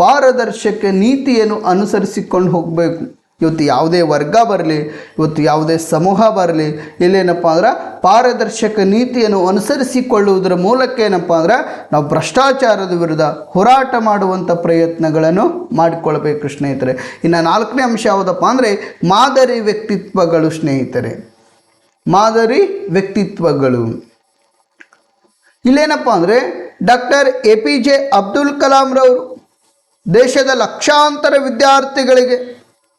ಪಾರದರ್ಶಕ ನೀತಿಯನ್ನು ಅನುಸರಿಸಿಕೊಂಡು ಹೋಗಬೇಕು. ಇವತ್ತು ಯಾವುದೇ ವರ್ಗ ಬರಲಿ, ಇವತ್ತು ಯಾವುದೇ ಸಮೂಹ ಬರಲಿ, ಇಲ್ಲೇನಪ್ಪ ಅಂದ್ರೆ ಪಾರದರ್ಶಕ ನೀತಿಯನ್ನು ಅನುಸರಿಸಿಕೊಳ್ಳುವುದರ ಮೂಲಕ ಏನಪ್ಪ ಅಂದ್ರೆ ನಾವು ಭ್ರಷ್ಟಾಚಾರದ ವಿರುದ್ಧ ಹೋರಾಟ ಮಾಡುವಂಥ ಪ್ರಯತ್ನಗಳನ್ನು ಮಾಡಿಕೊಳ್ಬೇಕು ಸ್ನೇಹಿತರೆ. ಇನ್ನು 4ನೇ ಅಂಶ ಯಾವುದಪ್ಪ ಅಂದರೆ ಮಾದರಿ ವ್ಯಕ್ತಿತ್ವಗಳು ಸ್ನೇಹಿತರೆ. ಮಾದರಿ ವ್ಯಕ್ತಿತ್ವಗಳು ಇಲ್ಲೇನಪ್ಪ ಅಂದರೆ ಡಾಕ್ಟರ್ APJ ಅಬ್ದುಲ್ ಕಲಾಂರವರು ದೇಶದ ಲಕ್ಷಾಂತರ ವಿದ್ಯಾರ್ಥಿಗಳಿಗೆ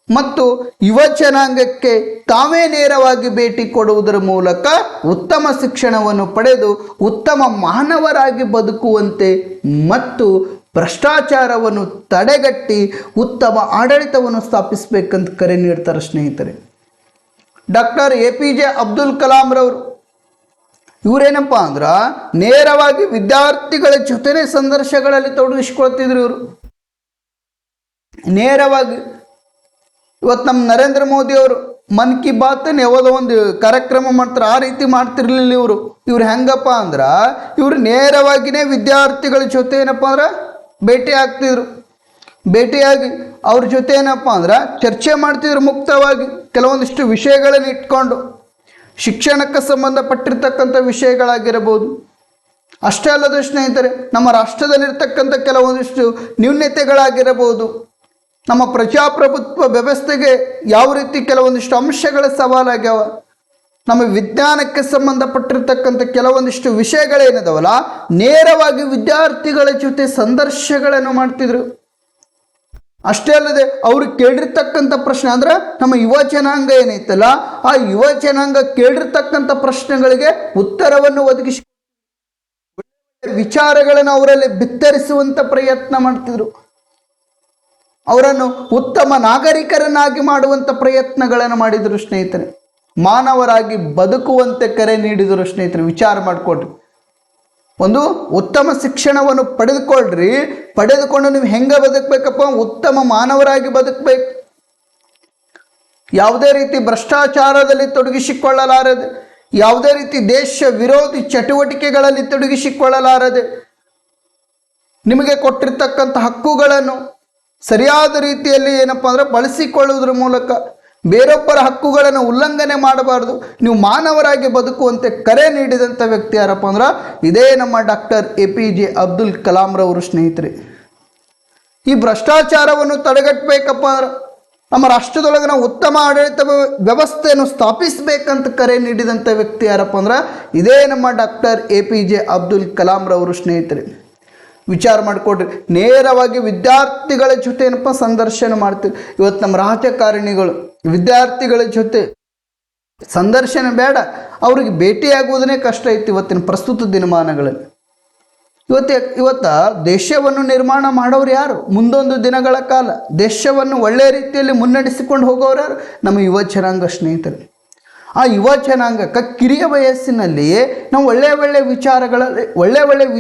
ಮತ್ತು ಯುವ ಜನಾಂಗಕ್ಕೆ ತಾವೇ ನೇರವಾಗಿ ಭೇಟಿ ಕೊಡುವುದರ ಮೂಲಕ ಉತ್ತಮ ಶಿಕ್ಷಣವನ್ನು ಪಡೆದು ಉತ್ತಮ ಮಾನವರಾಗಿ ಬದುಕುವಂತೆ ಮತ್ತು ಭ್ರಷ್ಟಾಚಾರವನ್ನು ತಡೆಗಟ್ಟಿ ಉತ್ತಮ ಆಡಳಿತವನ್ನು ಸ್ಥಾಪಿಸಬೇಕಂತ ಕರೆ ನೀಡ್ತಾರೆ ಸ್ನೇಹಿತರೆ. ಡಾಕ್ಟರ್ APJ ಅಬ್ದುಲ್ ಕಲಾಂರವರು ಇವರೇನಪ್ಪ ಅಂದ್ರೆ ನೇರವಾಗಿ ವಿದ್ಯಾರ್ಥಿಗಳ ಜೊತೆನೇ ಸಂದರ್ಶನಗಳಲ್ಲಿ ತೊಡಗಿಸಿಕೊಳ್ತಿದ್ರು. ಇವರು ನೇರವಾಗಿ ಇವತ್ತು ನಮ್ಮ ನರೇಂದ್ರ ಮೋದಿ ಅವರು ಮನ್ ಕಿ ಬಾತ್ ಯಾವುದೋ ಒಂದು ಕಾರ್ಯಕ್ರಮ ಮಾಡ್ತಾರೆ, ಆ ರೀತಿ ಮಾಡ್ತಿರ್ಲಿಲ್ಲ ಇವರು. ಇವ್ರು ಹೆಂಗಪ್ಪ ಅಂದ್ರೆ ಇವರು ನೇರವಾಗಿಯೇ ವಿದ್ಯಾರ್ಥಿಗಳ ಜೊತೆ ಏನಪ್ಪ ಅಂದ್ರೆ ಭೇಟಿ ಆಗ್ತಿದ್ರು. ಭೇಟಿಯಾಗಿ ಅವ್ರ ಜೊತೆ ಏನಪ್ಪ ಅಂದ್ರೆ ಚರ್ಚೆ ಮಾಡ್ತಿದ್ರು ಮುಕ್ತವಾಗಿ, ಕೆಲವೊಂದಿಷ್ಟು ವಿಷಯಗಳನ್ನು ಇಟ್ಕೊಂಡು, ಶಿಕ್ಷಣಕ್ಕೆ ಸಂಬಂಧಪಟ್ಟಿರ್ತಕ್ಕಂಥ ವಿಷಯಗಳಾಗಿರಬಹುದು. ಅಷ್ಟೇ ಅಲ್ಲದೆ ಸ್ನೇಹಿತರೆ ನಮ್ಮ ರಾಷ್ಟ್ರದಲ್ಲಿರ್ತಕ್ಕಂಥ ಕೆಲವೊಂದಿಷ್ಟು ನ್ಯೂನತೆಗಳಾಗಿರಬಹುದು, ನಮ್ಮ ಪ್ರಜಾಪ್ರಭುತ್ವ ವ್ಯವಸ್ಥೆಗೆ ಯಾವ ರೀತಿ ಕೆಲವೊಂದಿಷ್ಟು ಅಂಶಗಳ ಸವಾಲಾಗ್ಯಾವ, ನಮ್ಮ ವಿಜ್ಞಾನಕ್ಕೆ ಸಂಬಂಧಪಟ್ಟಿರ್ತಕ್ಕಂಥ ಕೆಲವೊಂದಿಷ್ಟು ವಿಷಯಗಳೇನಿದಾವಲ್ಲ ನೇರವಾಗಿ ವಿದ್ಯಾರ್ಥಿಗಳ ಜೊತೆ ಸಂದರ್ಶನಗಳನ್ನು ಮಾಡ್ತಿದ್ರು. ಅಷ್ಟೇ ಅಲ್ಲದೆ ಅವರು ಕೇಳಿರ್ತಕ್ಕಂಥ ಪ್ರಶ್ನೆ ಅಂದ್ರೆ ನಮ್ಮ ಯುವ ಜನಾಂಗ ಏನೈತಲ್ಲ, ಆ ಯುವ ಜನಾಂಗ ಕೇಳಿರ್ತಕ್ಕಂಥ ಪ್ರಶ್ನೆಗಳಿಗೆ ಉತ್ತರವನ್ನು ಒದಗಿಸಿ ವಿಚಾರಗಳನ್ನು ಅವರಲ್ಲಿ ಬಿತ್ತರಿಸುವಂತ ಪ್ರಯತ್ನ ಮಾಡ್ತಿದ್ರು. ಅವರನ್ನು ಉತ್ತಮ ನಾಗರಿಕರನ್ನಾಗಿ ಮಾಡುವಂತ ಪ್ರಯತ್ನಗಳನ್ನು ಮಾಡಿದರು ಸ್ನೇಹಿತರೆ. ಮಾನವರಾಗಿ ಬದುಕುವಂತೆ ಕರೆ ನೀಡಿದರು ಸ್ನೇಹಿತರೆ. ವಿಚಾರ ಮಾಡಿಕೊಡ್ರಿ, ಒಂದು ಉತ್ತಮ ಶಿಕ್ಷಣವನ್ನು ಪಡೆದುಕೊಳ್ಳ್ರಿ. ಪಡೆದುಕೊಂಡು ನೀವು ಹೆಂಗೆ ಬದುಕಬೇಕಪ್ಪ, ಉತ್ತಮ ಮಾನವರಾಗಿ ಬದುಕಬೇಕು. ಯಾವುದೇ ರೀತಿ ಭ್ರಷ್ಟಾಚಾರದಲ್ಲಿ ತೊಡಗಿಸಿಕೊಳ್ಳಲಾರದೆ, ಯಾವುದೇ ರೀತಿ ದೇಶ ವಿರೋಧಿ ಚಟುವಟಿಕೆಗಳಲ್ಲಿ ತೊಡಗಿಸಿಕೊಳ್ಳಲಾರದೆ, ನಿಮಗೆ ಕೊಟ್ಟಿರ್ತಕ್ಕಂಥ ಹಕ್ಕುಗಳನ್ನು ಸರಿಯಾದ ರೀತಿಯಲ್ಲಿ ಏನಪ್ಪ ಅಂದರೆ ಬಳಸಿಕೊಳ್ಳುವುದರ ಮೂಲಕ ಬೇರೊಬ್ಬರ ಹಕ್ಕುಗಳನ್ನು ಉಲ್ಲಂಘನೆ ಮಾಡಬಾರ್ದು, ನೀವು ಮಾನವರಾಗಿ ಬದುಕುವಂತೆ ಕರೆ ನೀಡಿದಂಥ ವ್ಯಕ್ತಿ ಯಾರಪ್ಪ ಅಂದ್ರೆ ಇದೇ ನಮ್ಮ ಡಾಕ್ಟರ್ APJ ಅಬ್ದುಲ್ ಕಲಾಂರವರು ಸ್ನೇಹಿತರೆ. ಈ ಭ್ರಷ್ಟಾಚಾರವನ್ನು ತಡೆಗಟ್ಟಬೇಕಪ್ಪ ಅಂದ್ರೆ ನಮ್ಮ ರಾಷ್ಟ್ರದೊಳಗೆ ನಾವು ಉತ್ತಮ ಆಡಳಿತ ವ್ಯವಸ್ಥೆಯನ್ನು ಸ್ಥಾಪಿಸಬೇಕಂತ ಕರೆ ನೀಡಿದಂಥ ವ್ಯಕ್ತಿ ಯಾರಪ್ಪ ಅಂದ್ರೆ ಇದೇ ನಮ್ಮ ಡಾಕ್ಟರ್ APJ ಅಬ್ದುಲ್ ಕಲಾಂರವರು ಸ್ನೇಹಿತರೆ. ವಿಚಾರ ಮಾಡಿಕೊಡ್ರಿ. ನೇರವಾಗಿ ವಿದ್ಯಾರ್ಥಿಗಳ ಜೊತೆ ಏನಪ್ಪ ಸಂದರ್ಶನ ಮಾಡ್ತೀವಿ. ಇವತ್ತು ನಮ್ಮ ರಾಜಕಾರಣಿಗಳು ವಿದ್ಯಾರ್ಥಿಗಳ ಜೊತೆ ಸಂದರ್ಶನ ಬೇಡ, ಅವ್ರಿಗೆ ಭೇಟಿಯಾಗುವುದನ್ನೇ ಕಷ್ಟ ಇತ್ತು ಇವತ್ತಿನ ಪ್ರಸ್ತುತ ದಿನಮಾನಗಳಲ್ಲಿ. ಇವತ್ತ ದೇಶವನ್ನು ನಿರ್ಮಾಣ ಮಾಡೋರು ಯಾರು? ಮುಂದೊಂದು ದಿನಗಳ ಕಾಲ ದೇಶವನ್ನು ಒಳ್ಳೆಯ ರೀತಿಯಲ್ಲಿ ಮುನ್ನಡೆಸಿಕೊಂಡು ಹೋಗೋರು ಯಾರು? ನಮ್ಮ ಯುವ ಜನಾಂಗ ಸ್ನೇಹಿತರೆ. ಆ ಯುವ ಜನಾಂಗಕ್ಕೆ ಕಿರಿಯ ವಯಸ್ಸಿನಲ್ಲಿಯೇ ನಾವು ಒಳ್ಳೆಯ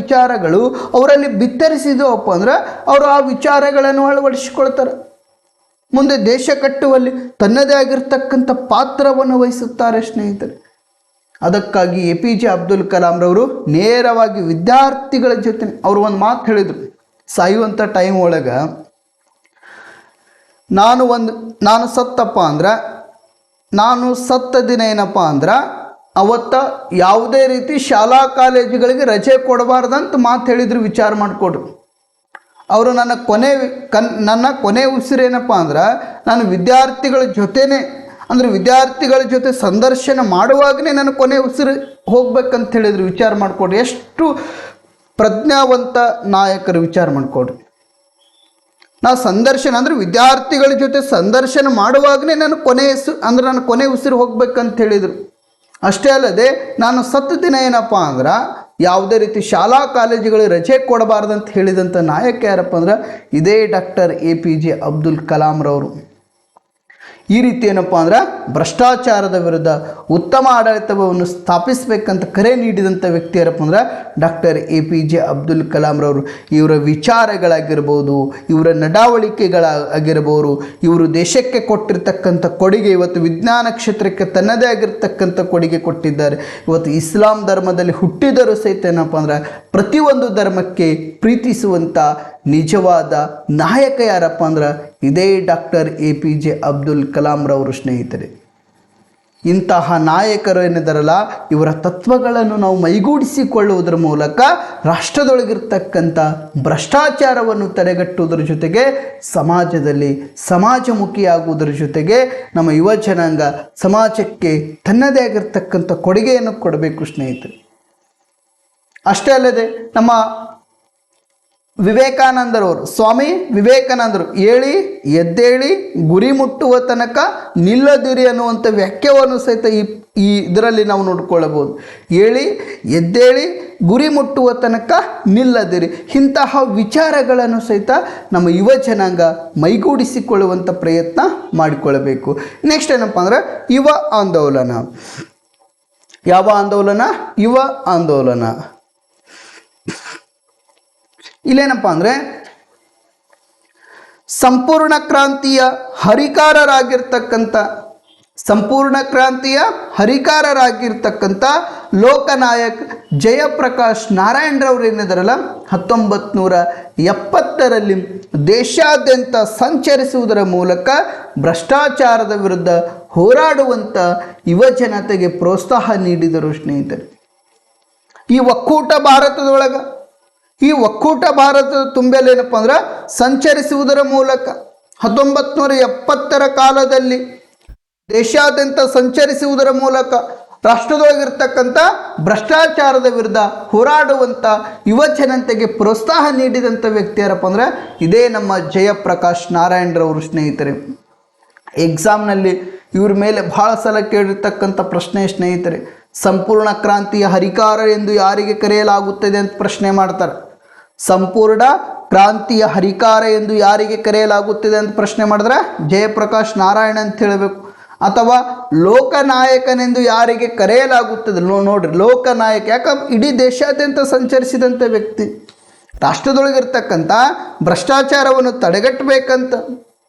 ವಿಚಾರಗಳು ಅವರಲ್ಲಿ ಬಿತ್ತರಿಸಿದವಪ್ಪ ಅಂದ್ರೆ ಅವರು ಆ ವಿಚಾರಗಳನ್ನು ಅಳವಡಿಸಿಕೊಳ್ತಾರೆ. ಮುಂದೆ ದೇಶ ಕಟ್ಟುವಲ್ಲಿ ತನ್ನದೇ ಆಗಿರ್ತಕ್ಕಂಥ ಪಾತ್ರವನ್ನು ವಹಿಸುತ್ತಾರೆ ಸ್ನೇಹಿತರೆ. ಅದಕ್ಕಾಗಿ APJ ಅಬ್ದುಲ್ ಕಲಾಂರವರು ನೇರವಾಗಿ ವಿದ್ಯಾರ್ಥಿಗಳ ಜೊತೆ ಅವರು ಒಂದು ಮಾತು ಹೇಳಿದರು. ಸಾಯುವಂಥ ಟೈಮ್ ಒಳಗೆ ನಾನು ಸತ್ತಪ್ಪ ಅಂದ್ರೆ, ನಾನು ಸತ್ತ ದಿನ ಏನಪ್ಪ ಅಂದ್ರೆ ಅವತ್ತ ಯಾವುದೇ ರೀತಿ ಶಾಲಾ ಕಾಲೇಜುಗಳಿಗೆ ರಜೆ ಕೊಡಬಾರ್ದಂತ ಮಾತು ಹೇಳಿದ್ರು. ವಿಚಾರ ಮಾಡಿಕೊಡ್ರಿ. ಅವರು ನನ್ನ ಕೊನೆ ಉಸಿರೇನಪ್ಪ ಅಂದ್ರೆ ನಾನು ವಿದ್ಯಾರ್ಥಿಗಳ ಜೊತೆನೇ ಅಂದರೆ ವಿದ್ಯಾರ್ಥಿಗಳ ಜೊತೆ ಸಂದರ್ಶನ ಮಾಡುವಾಗಲೇ ನನ್ನ ಕೊನೆ ಉಸಿರು ಹೋಗ್ಬೇಕಂತ ಹೇಳಿದ್ರು. ವಿಚಾರ ಮಾಡಿಕೊಡ್ರಿ. ಎಷ್ಟು ಪ್ರಜ್ಞಾವಂತ ನಾಯಕರು, ವಿಚಾರ ಮಾಡಿಕೊಡ್ರಿ. ನಾವು ಸಂದರ್ಶನ ಅಂದರೆ ವಿದ್ಯಾರ್ಥಿಗಳ ಜೊತೆ ಸಂದರ್ಶನ ಮಾಡುವಾಗಲೇ ನಾನು ಕೊನೆ ಉಸಿರು ಹೋಗ್ಬೇಕಂತ ಹೇಳಿದರು. ಅಷ್ಟೇ ಅಲ್ಲದೆ ನಾನು ಸತ್ತ ದಿನ ಏನಪ್ಪ ಅಂದ್ರೆ ಯಾವುದೇ ರೀತಿ ಶಾಲಾ ಕಾಲೇಜುಗಳಿಗೆ ರಜೆ ಕೊಡಬಾರ್ದಂತ ಹೇಳಿದಂಥ ನಾಯಕ ಯಾರಪ್ಪ ಅಂದ್ರೆ ಇದೇ ಡಾಕ್ಟರ್ APJ ಅಬ್ದುಲ್ ಕಲಾಂರವರು. ಈ ರೀತಿ ಏನಪ್ಪ ಅಂದ್ರೆ ಭ್ರಷ್ಟಾಚಾರದ ವಿರುದ್ಧ ಉತ್ತಮ ಆಡಳಿತವನ್ನು ಸ್ಥಾಪಿಸಬೇಕಂತ ಕರೆ ನೀಡಿದಂಥ ವ್ಯಕ್ತಿ ಯಾರಪ್ಪ ಅಂದ್ರೆ ಡಾಕ್ಟರ್ APJ ಅಬ್ದುಲ್ ಕಲಾಂರವರು. ಇವರ ವಿಚಾರಗಳಾಗಿರ್ಬೋದು, ಇವರ ನಡವಳಿಕೆಗಳಾಗಿರ್ಬೋದು, ಇವರು ದೇಶಕ್ಕೆ ಕೊಟ್ಟಿರ್ತಕ್ಕಂಥ ಕೊಡುಗೆ, ಇವತ್ತು ವಿಜ್ಞಾನ ಕ್ಷೇತ್ರಕ್ಕೆ ತನ್ನದೇ ಆಗಿರ್ತಕ್ಕಂಥ ಕೊಡುಗೆ ಕೊಟ್ಟಿದ್ದಾರೆ. ಇವತ್ತು ಇಸ್ಲಾಂ ಧರ್ಮದಲ್ಲಿ ಹುಟ್ಟಿದರೂ ಸಹಿತ ಏನಪ್ಪ ಅಂದ್ರೆ ಪ್ರತಿಯೊಂದು ಧರ್ಮಕ್ಕೆ ಪ್ರೀತಿಸುವಂಥ ನಿಜವಾದ ನಾಯಕ ಯಾರಪ್ಪ ಅಂದ್ರೆ ಇದೇ ಡಾಕ್ಟರ್ APJ ಅಬ್ದುಲ್ ಕಲಾಂರವರು ಸ್ನೇಹಿತರೆ. ಇಂತಹ ನಾಯಕರು ಏನಿದಾರಲ್ಲ, ಇವರ ತತ್ವಗಳನ್ನು ನಾವು ಮೈಗೂಡಿಸಿಕೊಳ್ಳುವುದರ ಮೂಲಕ ರಾಷ್ಟ್ರದೊಳಗಿರ್ತಕ್ಕಂಥ ಭ್ರಷ್ಟಾಚಾರವನ್ನು ತಡೆಗಟ್ಟುವುದರ ಜೊತೆಗೆ ಸಮಾಜದಲ್ಲಿ ಸಮಾಜಮುಖಿಯಾಗುವುದರ ಜೊತೆಗೆ ನಮ್ಮ ಯುವ ಜನಾಂಗ ಸಮಾಜಕ್ಕೆ ತನ್ನದೇ ಆಗಿರ್ತಕ್ಕಂಥ ಕೊಡುಗೆಯನ್ನು ಕೊಡಬೇಕು ಸ್ನೇಹಿತರೆ. ಅಷ್ಟೇ ಅಲ್ಲದೆ ನಮ್ಮ ವಿವೇಕಾನಂದರವರು, ಸ್ವಾಮಿ ವಿವೇಕಾನಂದರು ಏಳಿ ಎದ್ದೇಳಿ ಗುರಿ ಮುಟ್ಟುವ ತನಕ ನಿಲ್ಲದಿರಿ ಅನ್ನುವಂಥ ವ್ಯಾಖ್ಯವನ್ನು ಸಹಿತ ಈ ಇದರಲ್ಲಿ ನಾವು ನೋಡಿಕೊಳ್ಳಬಹುದು. ಏಳಿ ಎದ್ದೇಳಿ ಗುರಿ ಮುಟ್ಟುವ ತನಕ ನಿಲ್ಲದಿರಿ, ಇಂತಹ ವಿಚಾರಗಳನ್ನು ಸಹಿತ ನಮ್ಮ ಯುವ ಜನಾಂಗ ಮೈಗೂಡಿಸಿಕೊಳ್ಳುವಂಥ ಪ್ರಯತ್ನ ಮಾಡಿಕೊಳ್ಳಬೇಕು. ನೆಕ್ಸ್ಟ್ ಏನಪ್ಪ ಅಂದ್ರೆ ಯುವ ಆಂದೋಲನ. ಯಾವ ಆಂದೋಲನ? ಯುವ ಆಂದೋಲನ. ಇಲ್ಲೇನಪ್ಪ ಅಂದರೆ ಸಂಪೂರ್ಣ ಕ್ರಾಂತಿಯ ಹರಿಕಾರರಾಗಿರ್ತಕ್ಕಂಥ ಲೋಕನಾಯಕ್ ಜಯಪ್ರಕಾಶ್ ನಾರಾಯಣರವರು ಏನಿದಾರಲ್ಲ 1970ರಲ್ಲಿ ದೇಶಾದ್ಯಂತ ಸಂಚರಿಸುವುದರ ಮೂಲಕ ಭ್ರಷ್ಟಾಚಾರದ ವಿರುದ್ಧ ಹೋರಾಡುವಂಥ ಯುವ ಜನತೆಗೆ ಪ್ರೋತ್ಸಾಹ ನೀಡಿದರು ಸ್ನೇಹಿತರೆ. ಈ ಒಕ್ಕೂಟ ಭಾರತದ ತುಂಬೆಯಲ್ಲಿ ಏನಪ್ಪ ಅಂದ್ರೆ ಸಂಚರಿಸುವುದರ ಮೂಲಕ 1970ರ ಕಾಲದಲ್ಲಿ ದೇಶಾದ್ಯಂತ ಸಂಚರಿಸುವುದರ ಮೂಲಕ ರಾಷ್ಟ್ರದೊಳಗಿರ್ತಕ್ಕಂಥ ಭ್ರಷ್ಟಾಚಾರದ ವಿರುದ್ಧ ಹೋರಾಡುವಂಥ ಯುವ ಜನತೆಗೆ ಪ್ರೋತ್ಸಾಹ ನೀಡಿದಂಥ ವ್ಯಕ್ತಿ ಯಾರಪ್ಪ ಅಂದ್ರೆ ಇದೇ ನಮ್ಮ ಜಯಪ್ರಕಾಶ್ ನಾರಾಯಣರವರು ಸ್ನೇಹಿತರೆ. ಎಕ್ಸಾಮ್ನಲ್ಲಿ ಇವ್ರ ಮೇಲೆ ಭಾಳ ಸಲ ಕೇಳಿರ್ತಕ್ಕಂಥ ಪ್ರಶ್ನೆ ಸ್ನೇಹಿತರೆ, ಸಂಪೂರ್ಣ ಕ್ರಾಂತಿಯ ಹರಿಕಾರ ಎಂದು ಯಾರಿಗೆ ಕರೆಯಲಾಗುತ್ತದೆ ಅಂತ ಪ್ರಶ್ನೆ ಮಾಡ್ತಾರೆ. ಸಂಪೂರ್ಣ ಕ್ರಾಂತಿಯ ಹರಿಕಾರ ಎಂದು ಯಾರಿಗೆ ಕರೆಯಲಾಗುತ್ತದೆ ಅಂತ ಪ್ರಶ್ನೆ ಮಾಡಿದ್ರೆ ಜಯಪ್ರಕಾಶ್ ನಾರಾಯಣ ಅಂತ ಹೇಳಬೇಕು. ಅಥವಾ ಲೋಕನಾಯಕನೆಂದು ಯಾರಿಗೆ ಕರೆಯಲಾಗುತ್ತದೆ, ನೋಡ್ರಿ ಲೋಕನಾಯಕ, ಯಾಕಂದ್ರೆ ಇಡೀ ದೇಶಾದ್ಯಂತ ಸಂಚರಿಸಿದಂಥ ವ್ಯಕ್ತಿ, ರಾಷ್ಟ್ರದೊಳಗಿರ್ತಕ್ಕಂಥ ಭ್ರಷ್ಟಾಚಾರವನ್ನು ತಡೆಗಟ್ಟಬೇಕಂತ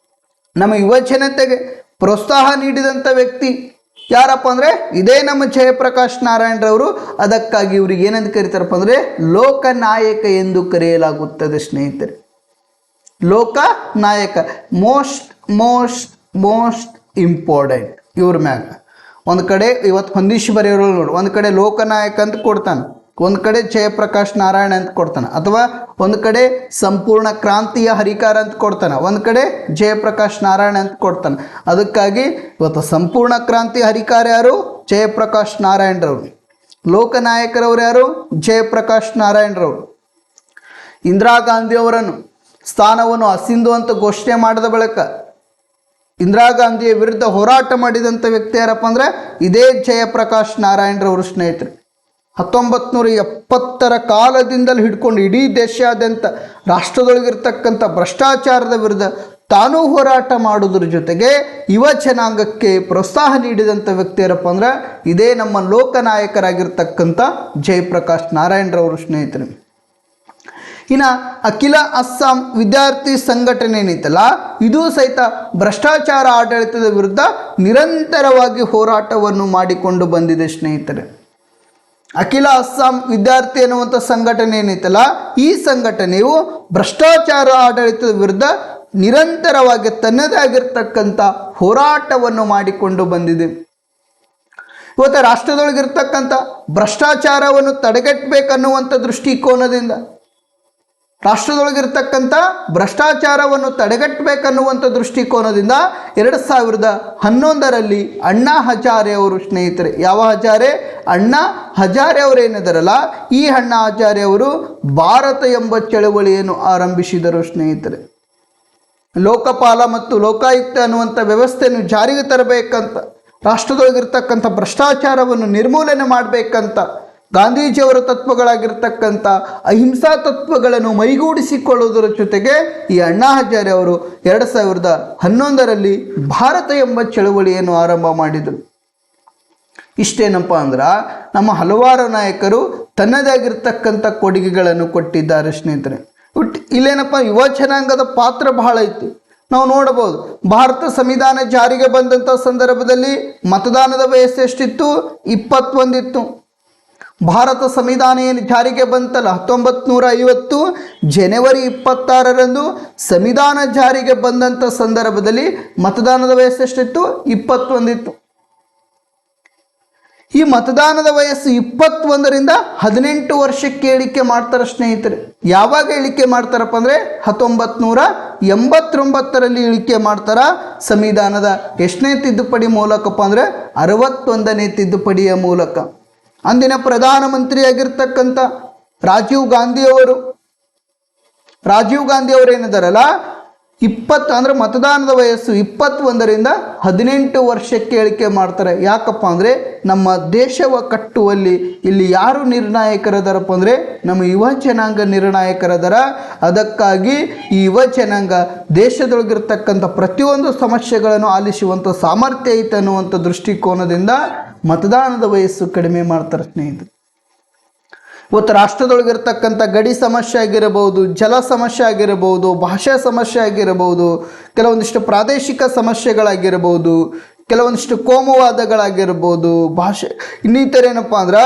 ನಮ್ಮ ಯುವ ಜನತೆಗೆ ಪ್ರೋತ್ಸಾಹ ನೀಡಿದಂಥ ವ್ಯಕ್ತಿ ಯಾರಪ್ಪ ಅಂದರೆ ಇದೇ ನಮ್ಮ ಜಯಪ್ರಕಾಶ್ ನಾರಾಯಣರವರು. ಅದಕ್ಕಾಗಿ ಇವ್ರಿಗೆ ಏನಂತ ಕರೀತಾರಪ್ಪ ಅಂದರೆ ಲೋಕನಾಯಕ ಎಂದು ಕರೆಯಲಾಗುತ್ತದೆ ಸ್ನೇಹಿತರೆ. ಲೋಕನಾಯಕ, ಮೋಸ್ಟ್ ಮೋಸ್ಟ್ ಮೋಸ್ಟ್ ಇಂಪಾರ್ಟೆಂಟ್. ಇವ್ರ ಮ್ಯಾಗ ಒಂದು ಕಡೆ ಇವತ್ತು ಹೊಂದಿಸಿ ಬರೆಯೋರು ನೋಡಿ, ಒಂದು ಕಡೆ ಲೋಕನಾಯಕ ಅಂತ ಕೊಡ್ತಾನೆ, ಒಂದು ಕಡೆ ಜಯಪ್ರಕಾಶ್ ನಾರಾಯಣ ಅಂತ ಕೊಡ್ತಾನೆ, ಅಥವಾ ಒಂದು ಕಡೆ ಸಂಪೂರ್ಣ ಕ್ರಾಂತಿಯ ಹರಿಕಾರ ಅಂತ ಕೊಡ್ತಾನೆ, ಒಂದು ಕಡೆ ಜಯಪ್ರಕಾಶ್ ನಾರಾಯಣ ಅಂತ ಕೊಡ್ತಾನೆ. ಅದಕ್ಕಾಗಿ ಇವತ್ತು ಸಂಪೂರ್ಣ ಕ್ರಾಂತಿ ಹರಿಕಾರ ಯಾರು? ಜಯಪ್ರಕಾಶ್ ನಾರಾಯಣರವರು. ಲೋಕನಾಯಕರವರು ಯಾರು? ಜಯಪ್ರಕಾಶ್ ನಾರಾಯಣರವರು. ಇಂದಿರಾ ಗಾಂಧಿಯವರನ್ನು ಸ್ಥಾನವನ್ನು ಅಸಿಂಧು ಅಂತ ಘೋಷಣೆ ಮಾಡಿದ ಬಳಿಕ ಇಂದಿರಾ ಗಾಂಧಿಯ ವಿರುದ್ಧ ಹೋರಾಟ ಮಾಡಿದಂಥ ವ್ಯಕ್ತಿ ಯಾರಪ್ಪ ಅಂದರೆ ಇದೇ ಜಯಪ್ರಕಾಶ್ ನಾರಾಯಣರವರು ಸ್ನೇಹಿತರೆ. 1970ರ ಕಾಲದಿಂದಲೂ ಹಿಡ್ಕೊಂಡು ಇಡೀ ದೇಶಾದ್ಯಂತ ರಾಷ್ಟ್ರದೊಳಗಿರ್ತಕ್ಕಂಥ ಭ್ರಷ್ಟಾಚಾರದ ವಿರುದ್ಧ ತಾನೂ ಹೋರಾಟ ಮಾಡೋದ್ರ ಜೊತೆಗೆ ಯುವ ಜನಾಂಗಕ್ಕೆ ಪ್ರೋತ್ಸಾಹ ನೀಡಿದಂಥ ವ್ಯಕ್ತಿ ಯಾರಪ್ಪ ಅಂದ್ರೆ ಇದೇ ನಮ್ಮ ಲೋಕನಾಯಕರಾಗಿರ್ತಕ್ಕಂಥ ಜಯಪ್ರಕಾಶ್ ನಾರಾಯಣರವರು ಸ್ನೇಹಿತರೆ. ಇನ್ನು ಅಖಿಲ ಅಸ್ಸಾಂ ವಿದ್ಯಾರ್ಥಿ ಸಂಘಟನೆ ಏನೈತಲ್ಲ, ಇದು ಸಹಿತ ಭ್ರಷ್ಟಾಚಾರ ಆಡಳಿತದ ವಿರುದ್ಧ ನಿರಂತರವಾಗಿ ಹೋರಾಟವನ್ನು ಮಾಡಿಕೊಂಡು ಬಂದಿದೆ ಸ್ನೇಹಿತರೆ. ಅಖಿಲ ಅಸ್ಸಾಂ ವಿದ್ಯಾರ್ಥಿ ಎನ್ನುವಂಥ ಸಂಘಟನೆ ಏನೈತಲ್ಲ, ಈ ಸಂಘಟನೆಯು ಭ್ರಷ್ಟಾಚಾರ ಆಡಳಿತದ ವಿರುದ್ಧ ನಿರಂತರವಾಗಿ ತನ್ನದೇ ಆಗಿರ್ತಕ್ಕಂಥ ಹೋರಾಟವನ್ನು ಮಾಡಿಕೊಂಡು ಬಂದಿದೆ. ಇವತ್ತು ರಾಷ್ಟ್ರದೊಳಗಿರ್ತಕ್ಕಂಥ ಭ್ರಷ್ಟಾಚಾರವನ್ನು ತಡೆಗಟ್ಟಬೇಕನ್ನುವಂಥ ದೃಷ್ಟಿಕೋನದಿಂದ, ರಾಷ್ಟ್ರದೊಳಗಿರ್ತಕ್ಕಂಥ ಭ್ರಷ್ಟಾಚಾರವನ್ನು ತಡೆಗಟ್ಟಬೇಕನ್ನುವಂಥ ದೃಷ್ಟಿಕೋನದಿಂದ 2011ರಲ್ಲಿ ಅಣ್ಣಾ ಹಜಾರೆ ಅವರು ಸ್ನೇಹಿತರೆ, ಯಾವ ಹಜಾರೆ? ಅಣ್ಣಾ ಹಜಾರೆ ಅವರು ಏನಿದಾರಲ್ಲ, ಈ ಅಣ್ಣಾ ಹಜಾರೆ ಅವರು ಭಾರತ ಎಂಬ ಚಳವಳಿಯನ್ನು ಆರಂಭಿಸಿದರು ಸ್ನೇಹಿತರೆ. ಲೋಕಪಾಲ ಮತ್ತು ಲೋಕಾಯುಕ್ತ ಅನ್ನುವಂಥ ವ್ಯವಸ್ಥೆಯನ್ನು ಜಾರಿಗೆ ತರಬೇಕಂತ, ರಾಷ್ಟ್ರದೊಳಗಿರ್ತಕ್ಕಂಥ ಭ್ರಷ್ಟಾಚಾರವನ್ನು ನಿರ್ಮೂಲನೆ ಮಾಡಬೇಕಂತ ಗಾಂಧೀಜಿಯವರ ತತ್ವಗಳಾಗಿರ್ತಕ್ಕಂಥ ಅಹಿಂಸಾ ತತ್ವಗಳನ್ನು ಮೈಗೂಡಿಸಿಕೊಳ್ಳುವುದರ ಜೊತೆಗೆ ಈ ಅಣ್ಣಾ ಹಜಾರೆ ಅವರು 2011ರಲ್ಲಿ ಭಾರತ ಎಂಬ ಚಳವಳಿಯನ್ನು ಆರಂಭ ಮಾಡಿದರು. ಇಷ್ಟೇನಪ್ಪ ಅಂದ್ರೆ ನಮ್ಮ ಹಲವಾರು ನಾಯಕರು ತನ್ನದೇ ಆಗಿರ್ತಕ್ಕಂಥ ಕೊಡುಗೆಗಳನ್ನು ಕೊಟ್ಟಿದ್ದಾರೆ ಸ್ನೇಹಿತರೆ. ಇಲ್ಲೇನಪ್ಪ ಯುವ ಜನಾಂಗದ ಪಾತ್ರ ಬಹಳ ಐತಿ. ನಾವು ನೋಡಬಹುದು, ಭಾರತ ಸಂವಿಧಾನ ಜಾರಿಗೆ ಬಂದಂಥ ಸಂದರ್ಭದಲ್ಲಿ ಮತದಾನದ ವಯಸ್ಸು ಎಷ್ಟಿತ್ತು? 21 ಇತ್ತು. ಭಾರತ ಸಂವಿಧಾನ ಏನು ಜಾರಿಗೆ ಬಂತಲ್ಲ 1950 ಜನವರಿ 26ರಂದು ಸಂವಿಧಾನ ಜಾರಿಗೆ ಬಂದಂಥ ಸಂದರ್ಭದಲ್ಲಿ ಮತದಾನದ ವಯಸ್ಸು ಎಷ್ಟಿತ್ತು? 21 ಇತ್ತು. ಈ ಮತದಾನದ ವಯಸ್ಸು 21ರಿಂದ 18 ವರ್ಷಕ್ಕೆ ಇಳಿಕೆ ಮಾಡ್ತಾರೆ ಸ್ನೇಹಿತರೆ. ಯಾವಾಗ ಇಳಿಕೆ ಮಾಡ್ತಾರಪ್ಪ ಅಂದರೆ 1989ರಲ್ಲಿ ಇಳಿಕೆ ಮಾಡ್ತಾರ. ಸಂವಿಧಾನದ ಎಷ್ಟನೇ ತಿದ್ದುಪಡಿ ಮೂಲಕಪ್ಪ ಅಂದರೆ 61ನೇ ತಿದ್ದುಪಡಿಯ ಮೂಲಕ. ಅಂದಿನ ಪ್ರಧಾನಮಂತ್ರಿಯಾಗಿರ್ತಕ್ಕಂಥ ರಾಜೀವ್ ಗಾಂಧಿಯವರು ಏನಿದಾರಲ್ಲ, 20 ಅಂದರೆ ಮತದಾನದ ವಯಸ್ಸು 21ರಿಂದ 18 ವರ್ಷಕ್ಕೆ ಇಳಿಕೆ ಮಾಡ್ತಾರೆ. ಯಾಕಪ್ಪ ಅಂದರೆ ನಮ್ಮ ದೇಶವ ಕಟ್ಟುವಲ್ಲಿ ಇಲ್ಲಿ ಯಾರು ನಿರ್ಣಾಯಕರದಾರಪ್ಪ ಅಂದರೆ ನಮ್ಮ ಯುವ ಜನಾಂಗ ನಿರ್ಣಾಯಕರದಾರ. ಅದಕ್ಕಾಗಿ ಈ ಯುವ ಜನಾಂಗ ದೇಶದೊಳಗಿರ್ತಕ್ಕಂಥ ಪ್ರತಿಯೊಂದು ಸಮಸ್ಯೆಗಳನ್ನು ಆಲಿಸುವಂಥ ಸಾಮರ್ಥ್ಯ ಐತೆ ಅನ್ನುವಂಥ ದೃಷ್ಟಿಕೋನದಿಂದ ಮತದಾನದ ವಯಸ್ಸು ಕಡಿಮೆ ಮಾಡ್ತಾರೆ ಸ್ನೇಹಿತರೆ. ಇವತ್ತು ರಾಷ್ಟ್ರದೊಳಗಿರ್ತಕ್ಕಂಥ ಗಡಿ ಸಮಸ್ಯೆ ಆಗಿರಬಹುದು, ಜಲ ಸಮಸ್ಯೆ ಆಗಿರಬಹುದು, ಭಾಷಾ ಸಮಸ್ಯೆ ಆಗಿರಬಹುದು, ಕೆಲವೊಂದಿಷ್ಟು ಪ್ರಾದೇಶಿಕ ಸಮಸ್ಯೆಗಳಾಗಿರಬಹುದು, ಕೆಲವೊಂದಿಷ್ಟು ಕೋಮುವಾದಗಳಾಗಿರ್ಬೋದು, ಭಾಷೆ ಇನ್ನಿತರೇನಪ್ಪ ಅಂದ್ರೆ